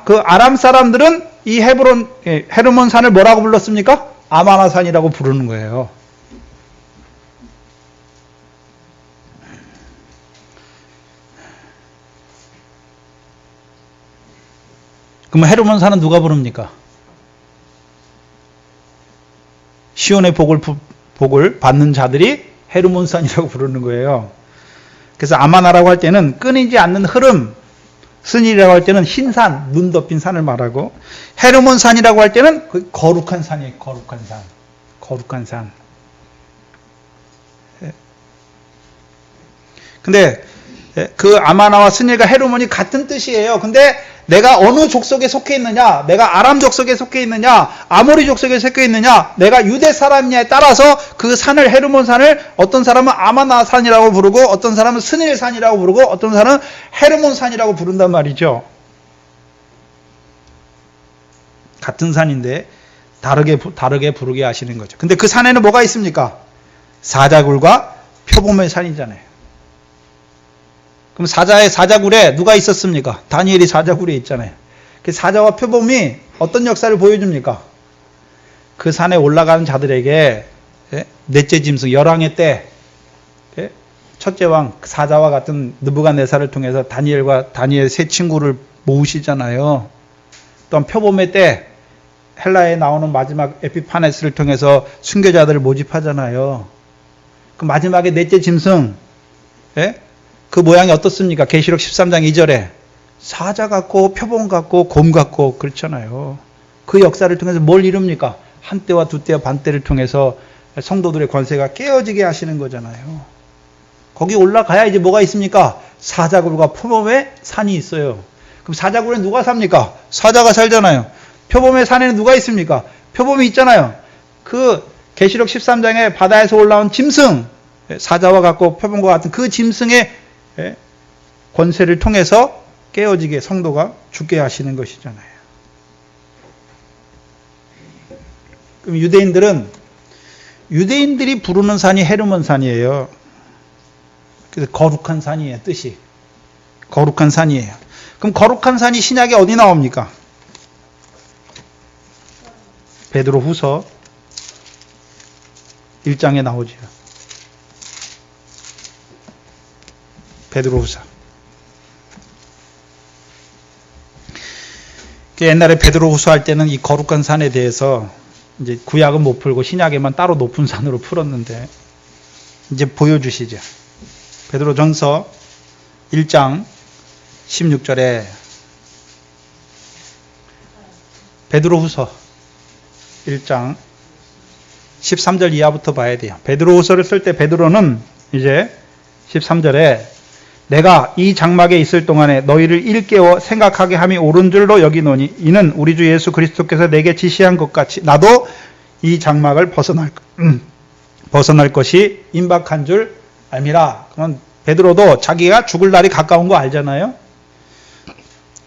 그 아람 사람들은 이 헤르몬 산을 뭐라고 불렀습니까? 아마나 산이라고 부르는 거예요. 그럼 헤르몬 산은 누가 부릅니까? 시온의 복을 받는 자들이 헤르몬 산이라고 부르는 거예요. 그래서 아마나라고 할 때는 끊이지 않는 흐름, 스닐이라고 할 때는 흰 산, 눈 덮인 산을 말하고, 헤르몬 산이라고 할 때는 거룩한 산이에요. 거룩한 산. 거룩한 산. 근데 그 아마나와 스닐과 헤르몬이 같은 뜻이에요. 근데 내가 어느 족속에 속해 있느냐, 내가 아람 족속에 속해 있느냐, 아모리 족속에 속해 있느냐, 내가 유대 사람이냐에 따라서 그 산을, 헤르몬 산을 어떤 사람은 아마나 산이라고 부르고, 어떤 사람은 스닐 산이라고 부르고, 어떤 사람은 헤르몬 산이라고 부른단 말이죠. 같은 산인데 다르게 부르게 하시는 거죠. 근데 그 산에는 뭐가 있습니까? 사자굴과 표범의 산이잖아요. 그럼 사자굴에 누가 있었습니까? 다니엘이 사자굴에 있잖아요. 그 사자와 표범이 어떤 역사를 보여줍니까? 그 산에 올라가는 자들에게 넷째 짐승, 열왕의 때 첫째 왕 사자와 같은 느부갓네살을 통해서 다니엘 세 친구를 모으시잖아요. 또한 표범의 때 헬라에 나오는 마지막 에피파네스를 통해서 순교자들을 모집하잖아요. 그 마지막에 넷째 짐승, 그 모양이 어떻습니까? 계시록 13장 2절에 사자 같고 표범 같고 곰 같고 그렇잖아요. 그 역사를 통해서 뭘 이룹니까? 한 때와 두 때와 반 때를 통해서 성도들의 권세가 깨어지게 하시는 거잖아요. 거기 올라가야 이제 뭐가 있습니까? 사자굴과 표범의 산이 있어요. 그럼 사자굴에 누가 삽니까? 사자가 살잖아요. 표범의 산에는 누가 있습니까? 표범이 있잖아요. 그 계시록 13장에 바다에서 올라온 짐승, 사자와 같고 표범과 같은 그 짐승의 권세를 통해서 깨어지게 성도가 죽게 하시는 것이잖아요. 그럼 유대인들이 부르는 산이 헤르몬 산이에요. 그래서 거룩한 산이에요. 뜻이. 거룩한 산이에요. 그럼 거룩한 산이 신약에 어디 나옵니까? 베드로 후서 1장에 나오죠. 베드로 후서. 옛날에 베드로 후서 할 때는 이 거룩한 산에 대해서 이제 구약은 못 풀고 신약에만 따로 높은 산으로 풀었는데 이제 보여주시죠. 베드로 전서 1장 16절에 베드로 후서 1장 13절 이하부터 봐야 돼요. 베드로 후서를 쓸 때 베드로는 이제 13절에 내가 이 장막에 있을 동안에 너희를 일깨워 생각하게 함이 옳은 줄로 여기노니 이는 우리 주 예수 그리스도께서 내게 지시한 것 같이 나도 이 장막을 벗어날 것이 임박한 줄 알미라. 그러면 베드로도 자기가 죽을 날이 가까운 거 알잖아요.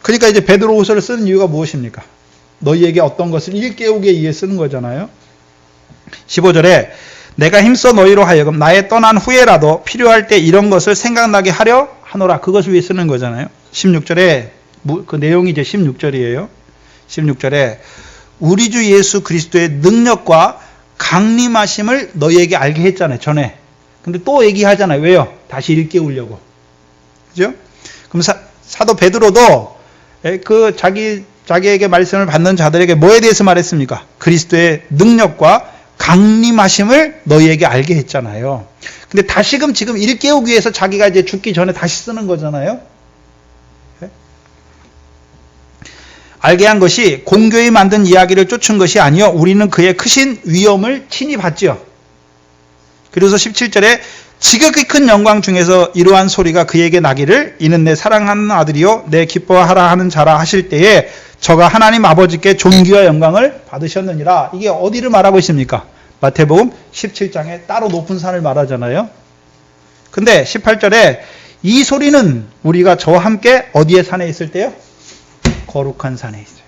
그러니까 이제 베드로 후서를 쓰는 이유가 무엇입니까? 너희에게 어떤 것을 일깨우기 위해 쓰는 거잖아요. 15절에 내가 힘써 너희로 하여금 나의 떠난 후에라도 필요할 때 이런 것을 생각나게 하려 하노라. 그것을 위해 쓰는 거잖아요. 16절에 그 내용이 이제 16절이에요. 16절에 우리 주 예수 그리스도의 능력과 강림하심을 너희에게 알게 했잖아요. 전에. 근데 또 얘기하잖아요. 왜요? 다시 일깨우려고. 그죠? 그럼 사도 베드로도 그 자기에게 말씀을 받는 자들에게 뭐에 대해서 말했습니까? 그리스도의 능력과 강림하심을 너희에게 알게 했잖아요. 근데 다시금 지금 일깨우기 위해서 자기가 이제 죽기 전에 다시 쓰는 거잖아요. 네? 알게 한 것이 공교히 만든 이야기를 쫓은 것이 아니요 우리는 그의 크신 위엄을 친히 봤지요. 그래서 17절에 지극히 큰 영광 중에서 이러한 소리가 그에게 나기를 이는 내 사랑하는 아들이요 내 기뻐하라 하는 자라 하실 때에 저가 하나님 아버지께 존귀와 영광을 받으셨느니라. 이게 어디를 말하고 있습니까? 마태복음 17장에 따로 높은 산을 말하잖아요. 근데 18절에 이 소리는 우리가 저와 함께 어디에 산에 있을 때요? 거룩한 산에 있어요.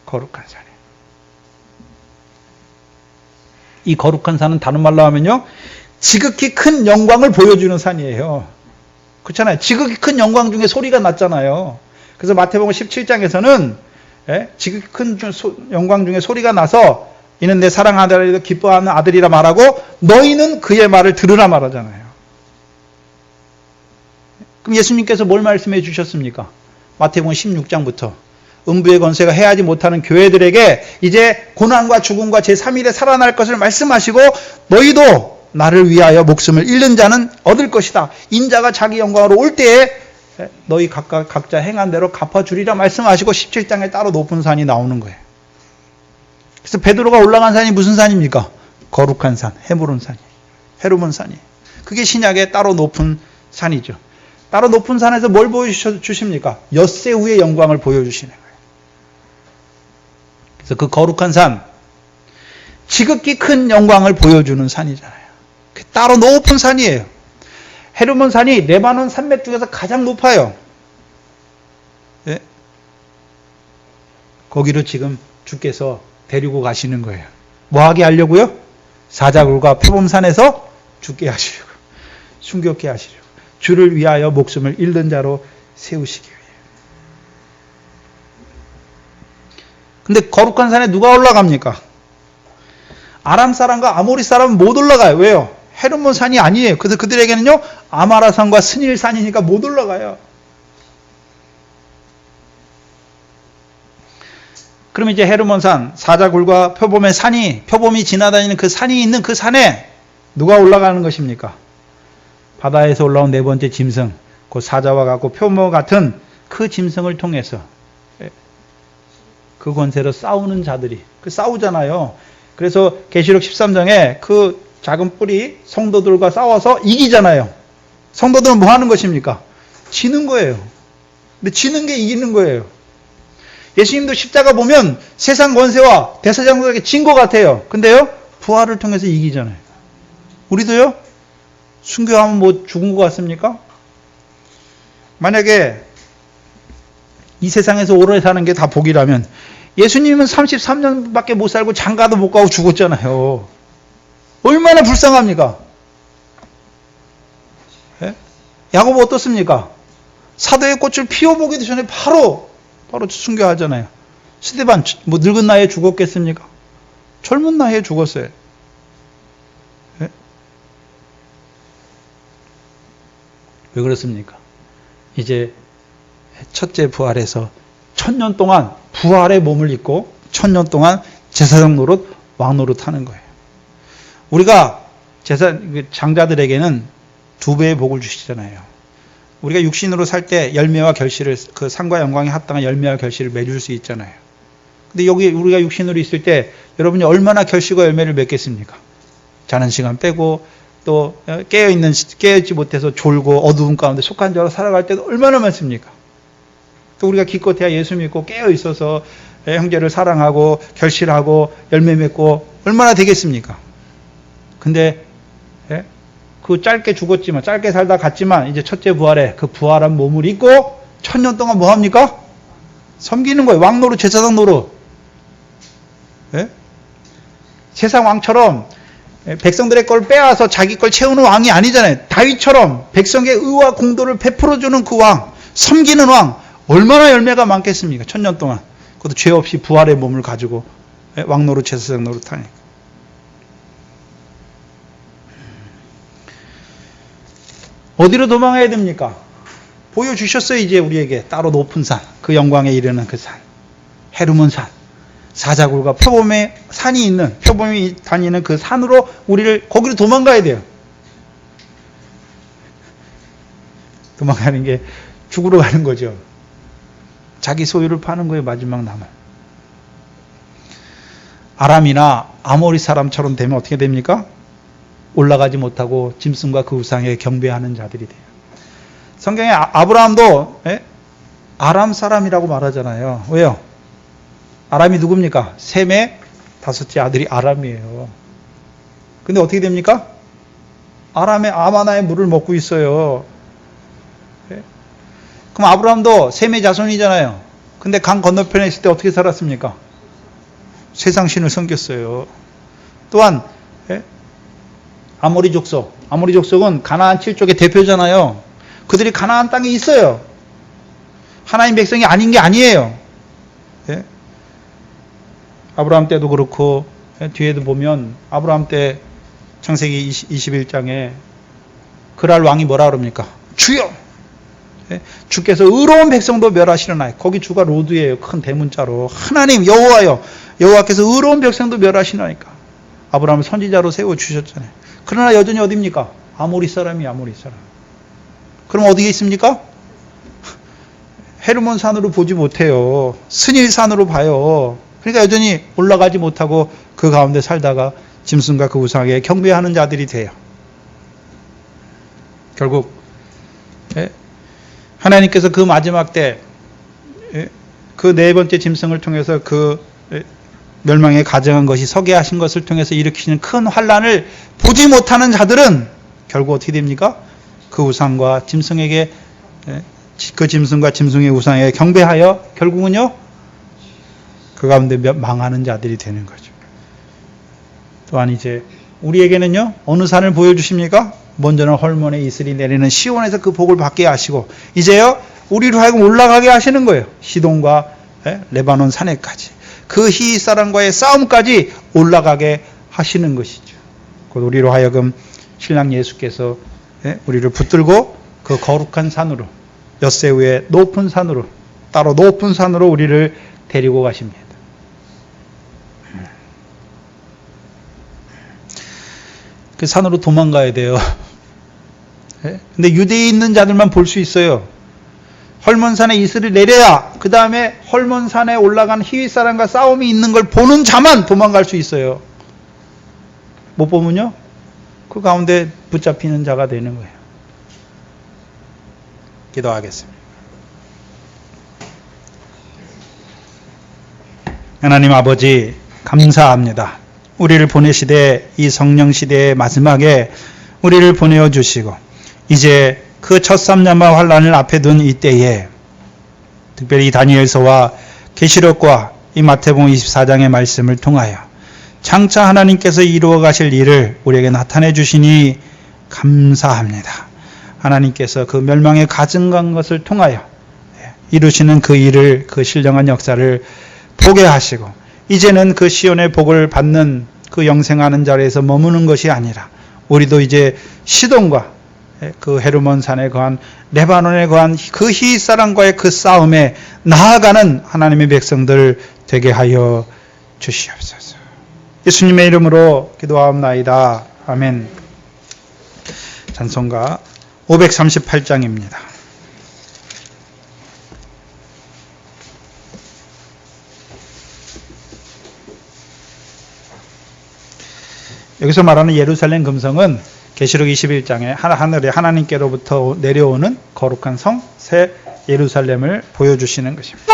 거룩한 산에. 이 거룩한 산은 다른 말로 하면요. 지극히 큰 영광을 보여주는 산이에요. 그렇잖아요. 지극히 큰 영광 중에 소리가 났잖아요. 그래서 마태복음 17장에서는 지극히 큰 영광 중에 소리가 나서 이는 내 사랑하는 아들이라 기뻐하는 아들이라 말하고 너희는 그의 말을 들으라 말하잖아요. 그럼 예수님께서 뭘 말씀해 주셨습니까? 마태복음 16장부터 음부의 권세가 해하지 못하는 교회들에게 이제 고난과 죽음과 제3일에 살아날 것을 말씀하시고 너희도 나를 위하여 목숨을 잃는 자는 얻을 것이다. 인자가 자기 영광으로 올 때에 너희 각자 행한 대로 갚아주리라 말씀하시고 17장에 따로 높은 산이 나오는 거예요. 그래서 베드로가 올라간 산이 무슨 산입니까? 거룩한 산, 헤브론 산이, 헤르몬 산이. 그게 신약의 따로 높은 산이죠. 따로 높은 산에서 뭘 보여주십니까? 엿새 후의 영광을 보여주시는 거예요. 그래서 그 거룩한 산, 지극히 큰 영광을 보여주는 산이잖아요. 따로 높은 산이에요. 헤르몬 산이 레바논 산맥 중에서 가장 높아요. 네? 거기로 지금 주께서 데리고 가시는 거예요. 뭐 하게 하려고요? 사자굴과 표범산에서 죽게 하시려고, 순교케 하시려고, 주를 위하여 목숨을 잃는 자로 세우시기 위해. 근데 거룩한 산에 누가 올라갑니까? 아람 사람과 아모리 사람은 못 올라가요. 왜요? 헤르몬 산이 아니에요. 그래서 그들에게는요, 아마라산과 스닐산이니까 못 올라가요. 그럼 이제 헤르몬산, 사자굴과 표범의 산이, 표범이 지나다니는 그 산이 있는 그 산에 누가 올라가는 것입니까? 바다에서 올라온 네 번째 짐승, 그 사자와 같고 표범 같은 그 짐승을 통해서 그 권세로 싸우는 자들이, 그 싸우잖아요. 그래서 계시록 13장에 그 작은 뿔이 성도들과 싸워서 이기잖아요. 성도들은 뭐 하는 것입니까? 지는 거예요. 근데 지는 게 이기는 거예요. 예수님도 십자가 보면 세상 권세와 대사장들에게 진 것 같아요. 근데요, 부활을 통해서 이기잖아요. 우리도요, 순교하면 뭐 죽은 것 같습니까? 만약에 이 세상에서 오래 사는 게 다 복이라면 예수님은 33년밖에 못 살고 장가도 못 가고 죽었잖아요. 얼마나 불쌍합니까? 예? 야고보 어떻습니까? 사도의 꽃을 피워보기도 전에 바로 순교하잖아요. 스데반 뭐 늙은 나이에 죽었겠습니까? 젊은 나이에 죽었어요. 예? 왜 그렇습니까? 이제 첫째 부활에서 1000년 동안 부활의 몸을 입고 1000년 동안 제사장 노릇, 왕 노릇 하는 거예요. 우리가 장자들에게는 2배의 복을 주시잖아요. 우리가 육신으로 살 때 열매와 결실을, 그 상과 영광에 합당한 열매와 결실을 맺을 수 있잖아요. 근데 여기 우리가 육신으로 있을 때 여러분이 얼마나 결실과 열매를 맺겠습니까? 자는 시간 빼고 또 깨어있지 못해서 졸고 어두운 가운데 속한 자로 살아갈 때도 얼마나 많습니까? 또 우리가 기껏해야 예수 믿고 깨어있어서 형제를 사랑하고 결실하고 열매 맺고 얼마나 되겠습니까? 근데 그 짧게 죽었지만, 짧게 살다 갔지만 이제 첫째 부활에 그 부활한 몸을 입고 1000년 동안 뭐 합니까? 섬기는 거예요. 왕노릇, 제사장 노릇. 세상 왕처럼 백성들의 걸 빼앗아서 자기 걸 채우는 왕이 아니잖아요. 다윗처럼 백성의 의와 공도를 베풀어주는 그 왕, 섬기는 왕, 얼마나 열매가 많겠습니까? 1000년 동안. 그것도 죄 없이 부활의 몸을 가지고 왕노릇, 제사장 노릇 하니까. 어디로 도망가야 됩니까? 보여주셨어요. 이제 우리에게 따로 높은 산, 그 영광에 이르는 그 산, 헤르몬 산, 사자굴과 표범의 산이 있는, 표범이 다니는 그 산으로 거기로 도망가야 돼요. 도망가는 게 죽으러 가는 거죠. 자기 소유를 파는 거예요. 마지막 남은. 아람이나 아모리 사람처럼 되면 어떻게 됩니까? 올라가지 못하고 짐승과 그 우상에 경배하는 자들이 돼요. 성경에 아브라함도 아람 사람이라고 말하잖아요. 왜요? 아람이 누굽니까? 셈의 5째 아들이 아람이에요. 근데 어떻게 됩니까? 아람의 아마나의 물을 먹고 있어요. 그럼 아브라함도 셈의 자손이잖아요. 근데 강 건너편에 있을 때 어떻게 살았습니까? 세상 신을 섬겼어요. 또한 아모리 족속은 가나안 7족의 대표잖아요. 그들이 가나안 땅에 있어요. 하나님 백성이 아닌 게 아니에요. 아브라함 때도 그렇고 뒤에도 보면 아브라함 때 창세기 21장에 그랄 왕이 뭐라 그럽니까? 주여! 주께서 의로운 백성도 멸하시려나이다. 거기 주가 로드예요. 큰 대문자로. 하나님 여호와여, 여호와께서 의로운 백성도 멸하시나이까. 아브라함을 선지자로 세워주셨잖아요. 그러나 여전히 어디입니까? 아모리 사람이 아모리 사람. 그럼 어디에 있습니까? 헤르몬 산으로 보지 못해요. 스닐 산으로 봐요. 그러니까 여전히 올라가지 못하고 그 가운데 살다가 짐승과 그 우상에 경배하는 자들이 돼요. 결국 하나님께서 그 마지막 때 그 4번째 짐승을 통해서 그 멸망에 가정한 것이 서게 하신 것을 통해서 일으키는 큰 환란을 보지 못하는 자들은 결국 어떻게 됩니까? 그 우상과 짐승에게, 그 짐승과 짐승의 우상에 경배하여 결국은요 그 가운데 망하는 자들이 되는 거죠. 또한 이제 우리에게는요 어느 산을 보여주십니까? 먼저는 헐몬의 이슬이 내리는 시온에서 그 복을 받게 하시고 이제요 우리로 하여금 올라가게 하시는 거예요. 시돈과 레바논 산에까지 그 히윗 사람과의 싸움까지 올라가게 하시는 것이죠. 곧 우리로 하여금 신랑 예수께서 우리를 붙들고 그 거룩한 산으로, 엿새 위에 높은 산으로, 따로 높은 산으로 우리를 데리고 가십니다. 그 산으로 도망가야 돼요. 근데 유대에 있는 자들만 볼 수 있어요. 헐몬산에 이슬을 내려야 그 다음에 헐몬산에 올라간 히윗 사람과 싸움이 있는 걸 보는 자만 도망갈 수 있어요. 못 보면요 그 가운데 붙잡히는 자가 되는 거예요. 기도하겠습니다. 하나님 아버지 감사합니다. 우리를 보내시되 이 성령 시대의 마지막에 우리를 보내어 주시고 이제 그 첫 삼년마 환란을 앞에 둔 이때에 특별히 다니엘서와 계시록과 이 마태복음 24장의 말씀을 통하여 장차 하나님께서 이루어 가실 일을 우리에게 나타내 주시니 감사합니다. 하나님께서 그 멸망에 가증한 것을 통하여 이루시는 그 일을, 그 신령한 역사를 보게 하시고 이제는 그 시온의 복을 받는 그 영생하는 자리에서 머무는 것이 아니라 우리도 이제 시돈과 그 헤르몬 산에 거한 레바논에 거한 그 히사람과의 그 싸움에 나아가는 하나님의 백성들 되게 하여 주시옵소서. 예수님의 이름으로 기도하옵나이다. 아멘. 찬송가 538장입니다. 여기서 말하는 예루살렘 금성은 계시록 21장에 하늘에 하나님께로부터 내려오는 거룩한 성 새 예루살렘을 보여주시는 것입니다.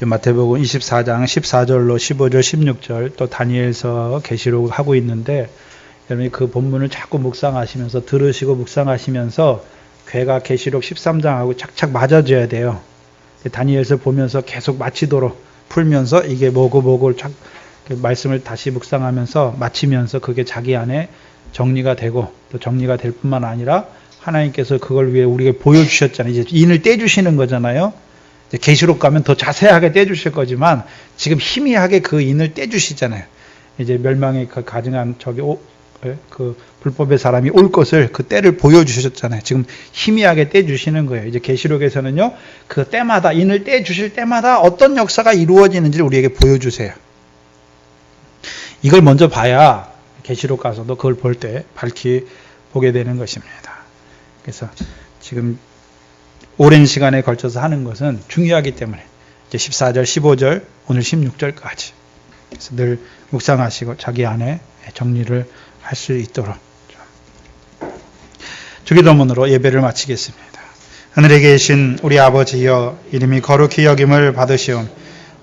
마태복음 24장 14절로 15절 16절 또 다니엘서 계시록 하고 있는데 여러분이 그 본문을 자꾸 묵상하시면서 들으시고 묵상하시면서 괴가 계시록 13장하고 착착 맞아져야 돼요. 다니엘서 보면서 계속 마치도록 풀면서 이게 뭐고 말씀을 다시 묵상하면서 마치면서 그게 자기 안에 정리가 되고 또 정리가 될 뿐만 아니라 하나님께서 그걸 위해 우리에게 보여주셨잖아요. 이제 인을 떼주시는 거잖아요. 계시록 가면 더 자세하게 떼주실 거지만 지금 희미하게 그 인을 떼주시잖아요. 이제 멸망에 가증한 그 불법의 사람이 올 것을 그 때를 보여주셨잖아요. 지금 희미하게 떼주시는 거예요. 이제 계시록에서는요, 그 때마다 인을 떼주실 때마다 어떤 역사가 이루어지는지를 우리에게 보여주세요. 이걸 먼저 봐야 계시록 가서도 그걸 볼 때 밝히 보게 되는 것입니다. 그래서 지금 오랜 시간에 걸쳐서 하는 것은 중요하기 때문에 이제 14절, 15절, 오늘 16절까지 그래서 늘 묵상하시고 자기 안에 정리를 할 수 있도록 주기도문으로 예배를 마치겠습니다. 하늘에 계신 우리 아버지여, 이름이 거룩히 여김을 받으시오.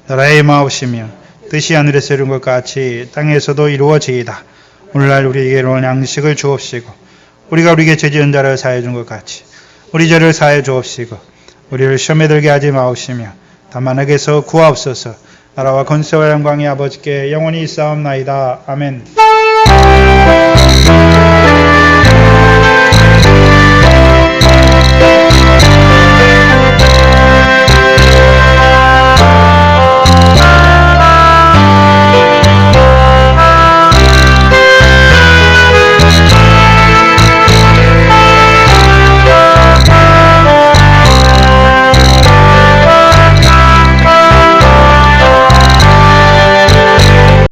나라의 마옵시며 뜻이 하늘에서 이룬 것 같이 땅에서도 이루어지이다. 오늘날 우리에게 이로운 양식을 주옵시고 우리가 우리에게 죄지은 자를 사해 준 것 같이 우리 죄를 사해 주옵시고 우리를 시험에 들게 하지 마옵시며 다만 악에서 구하옵소서. 나라와 권세와 영광이 아버지께 영원히 있사옵나이다. 아멘.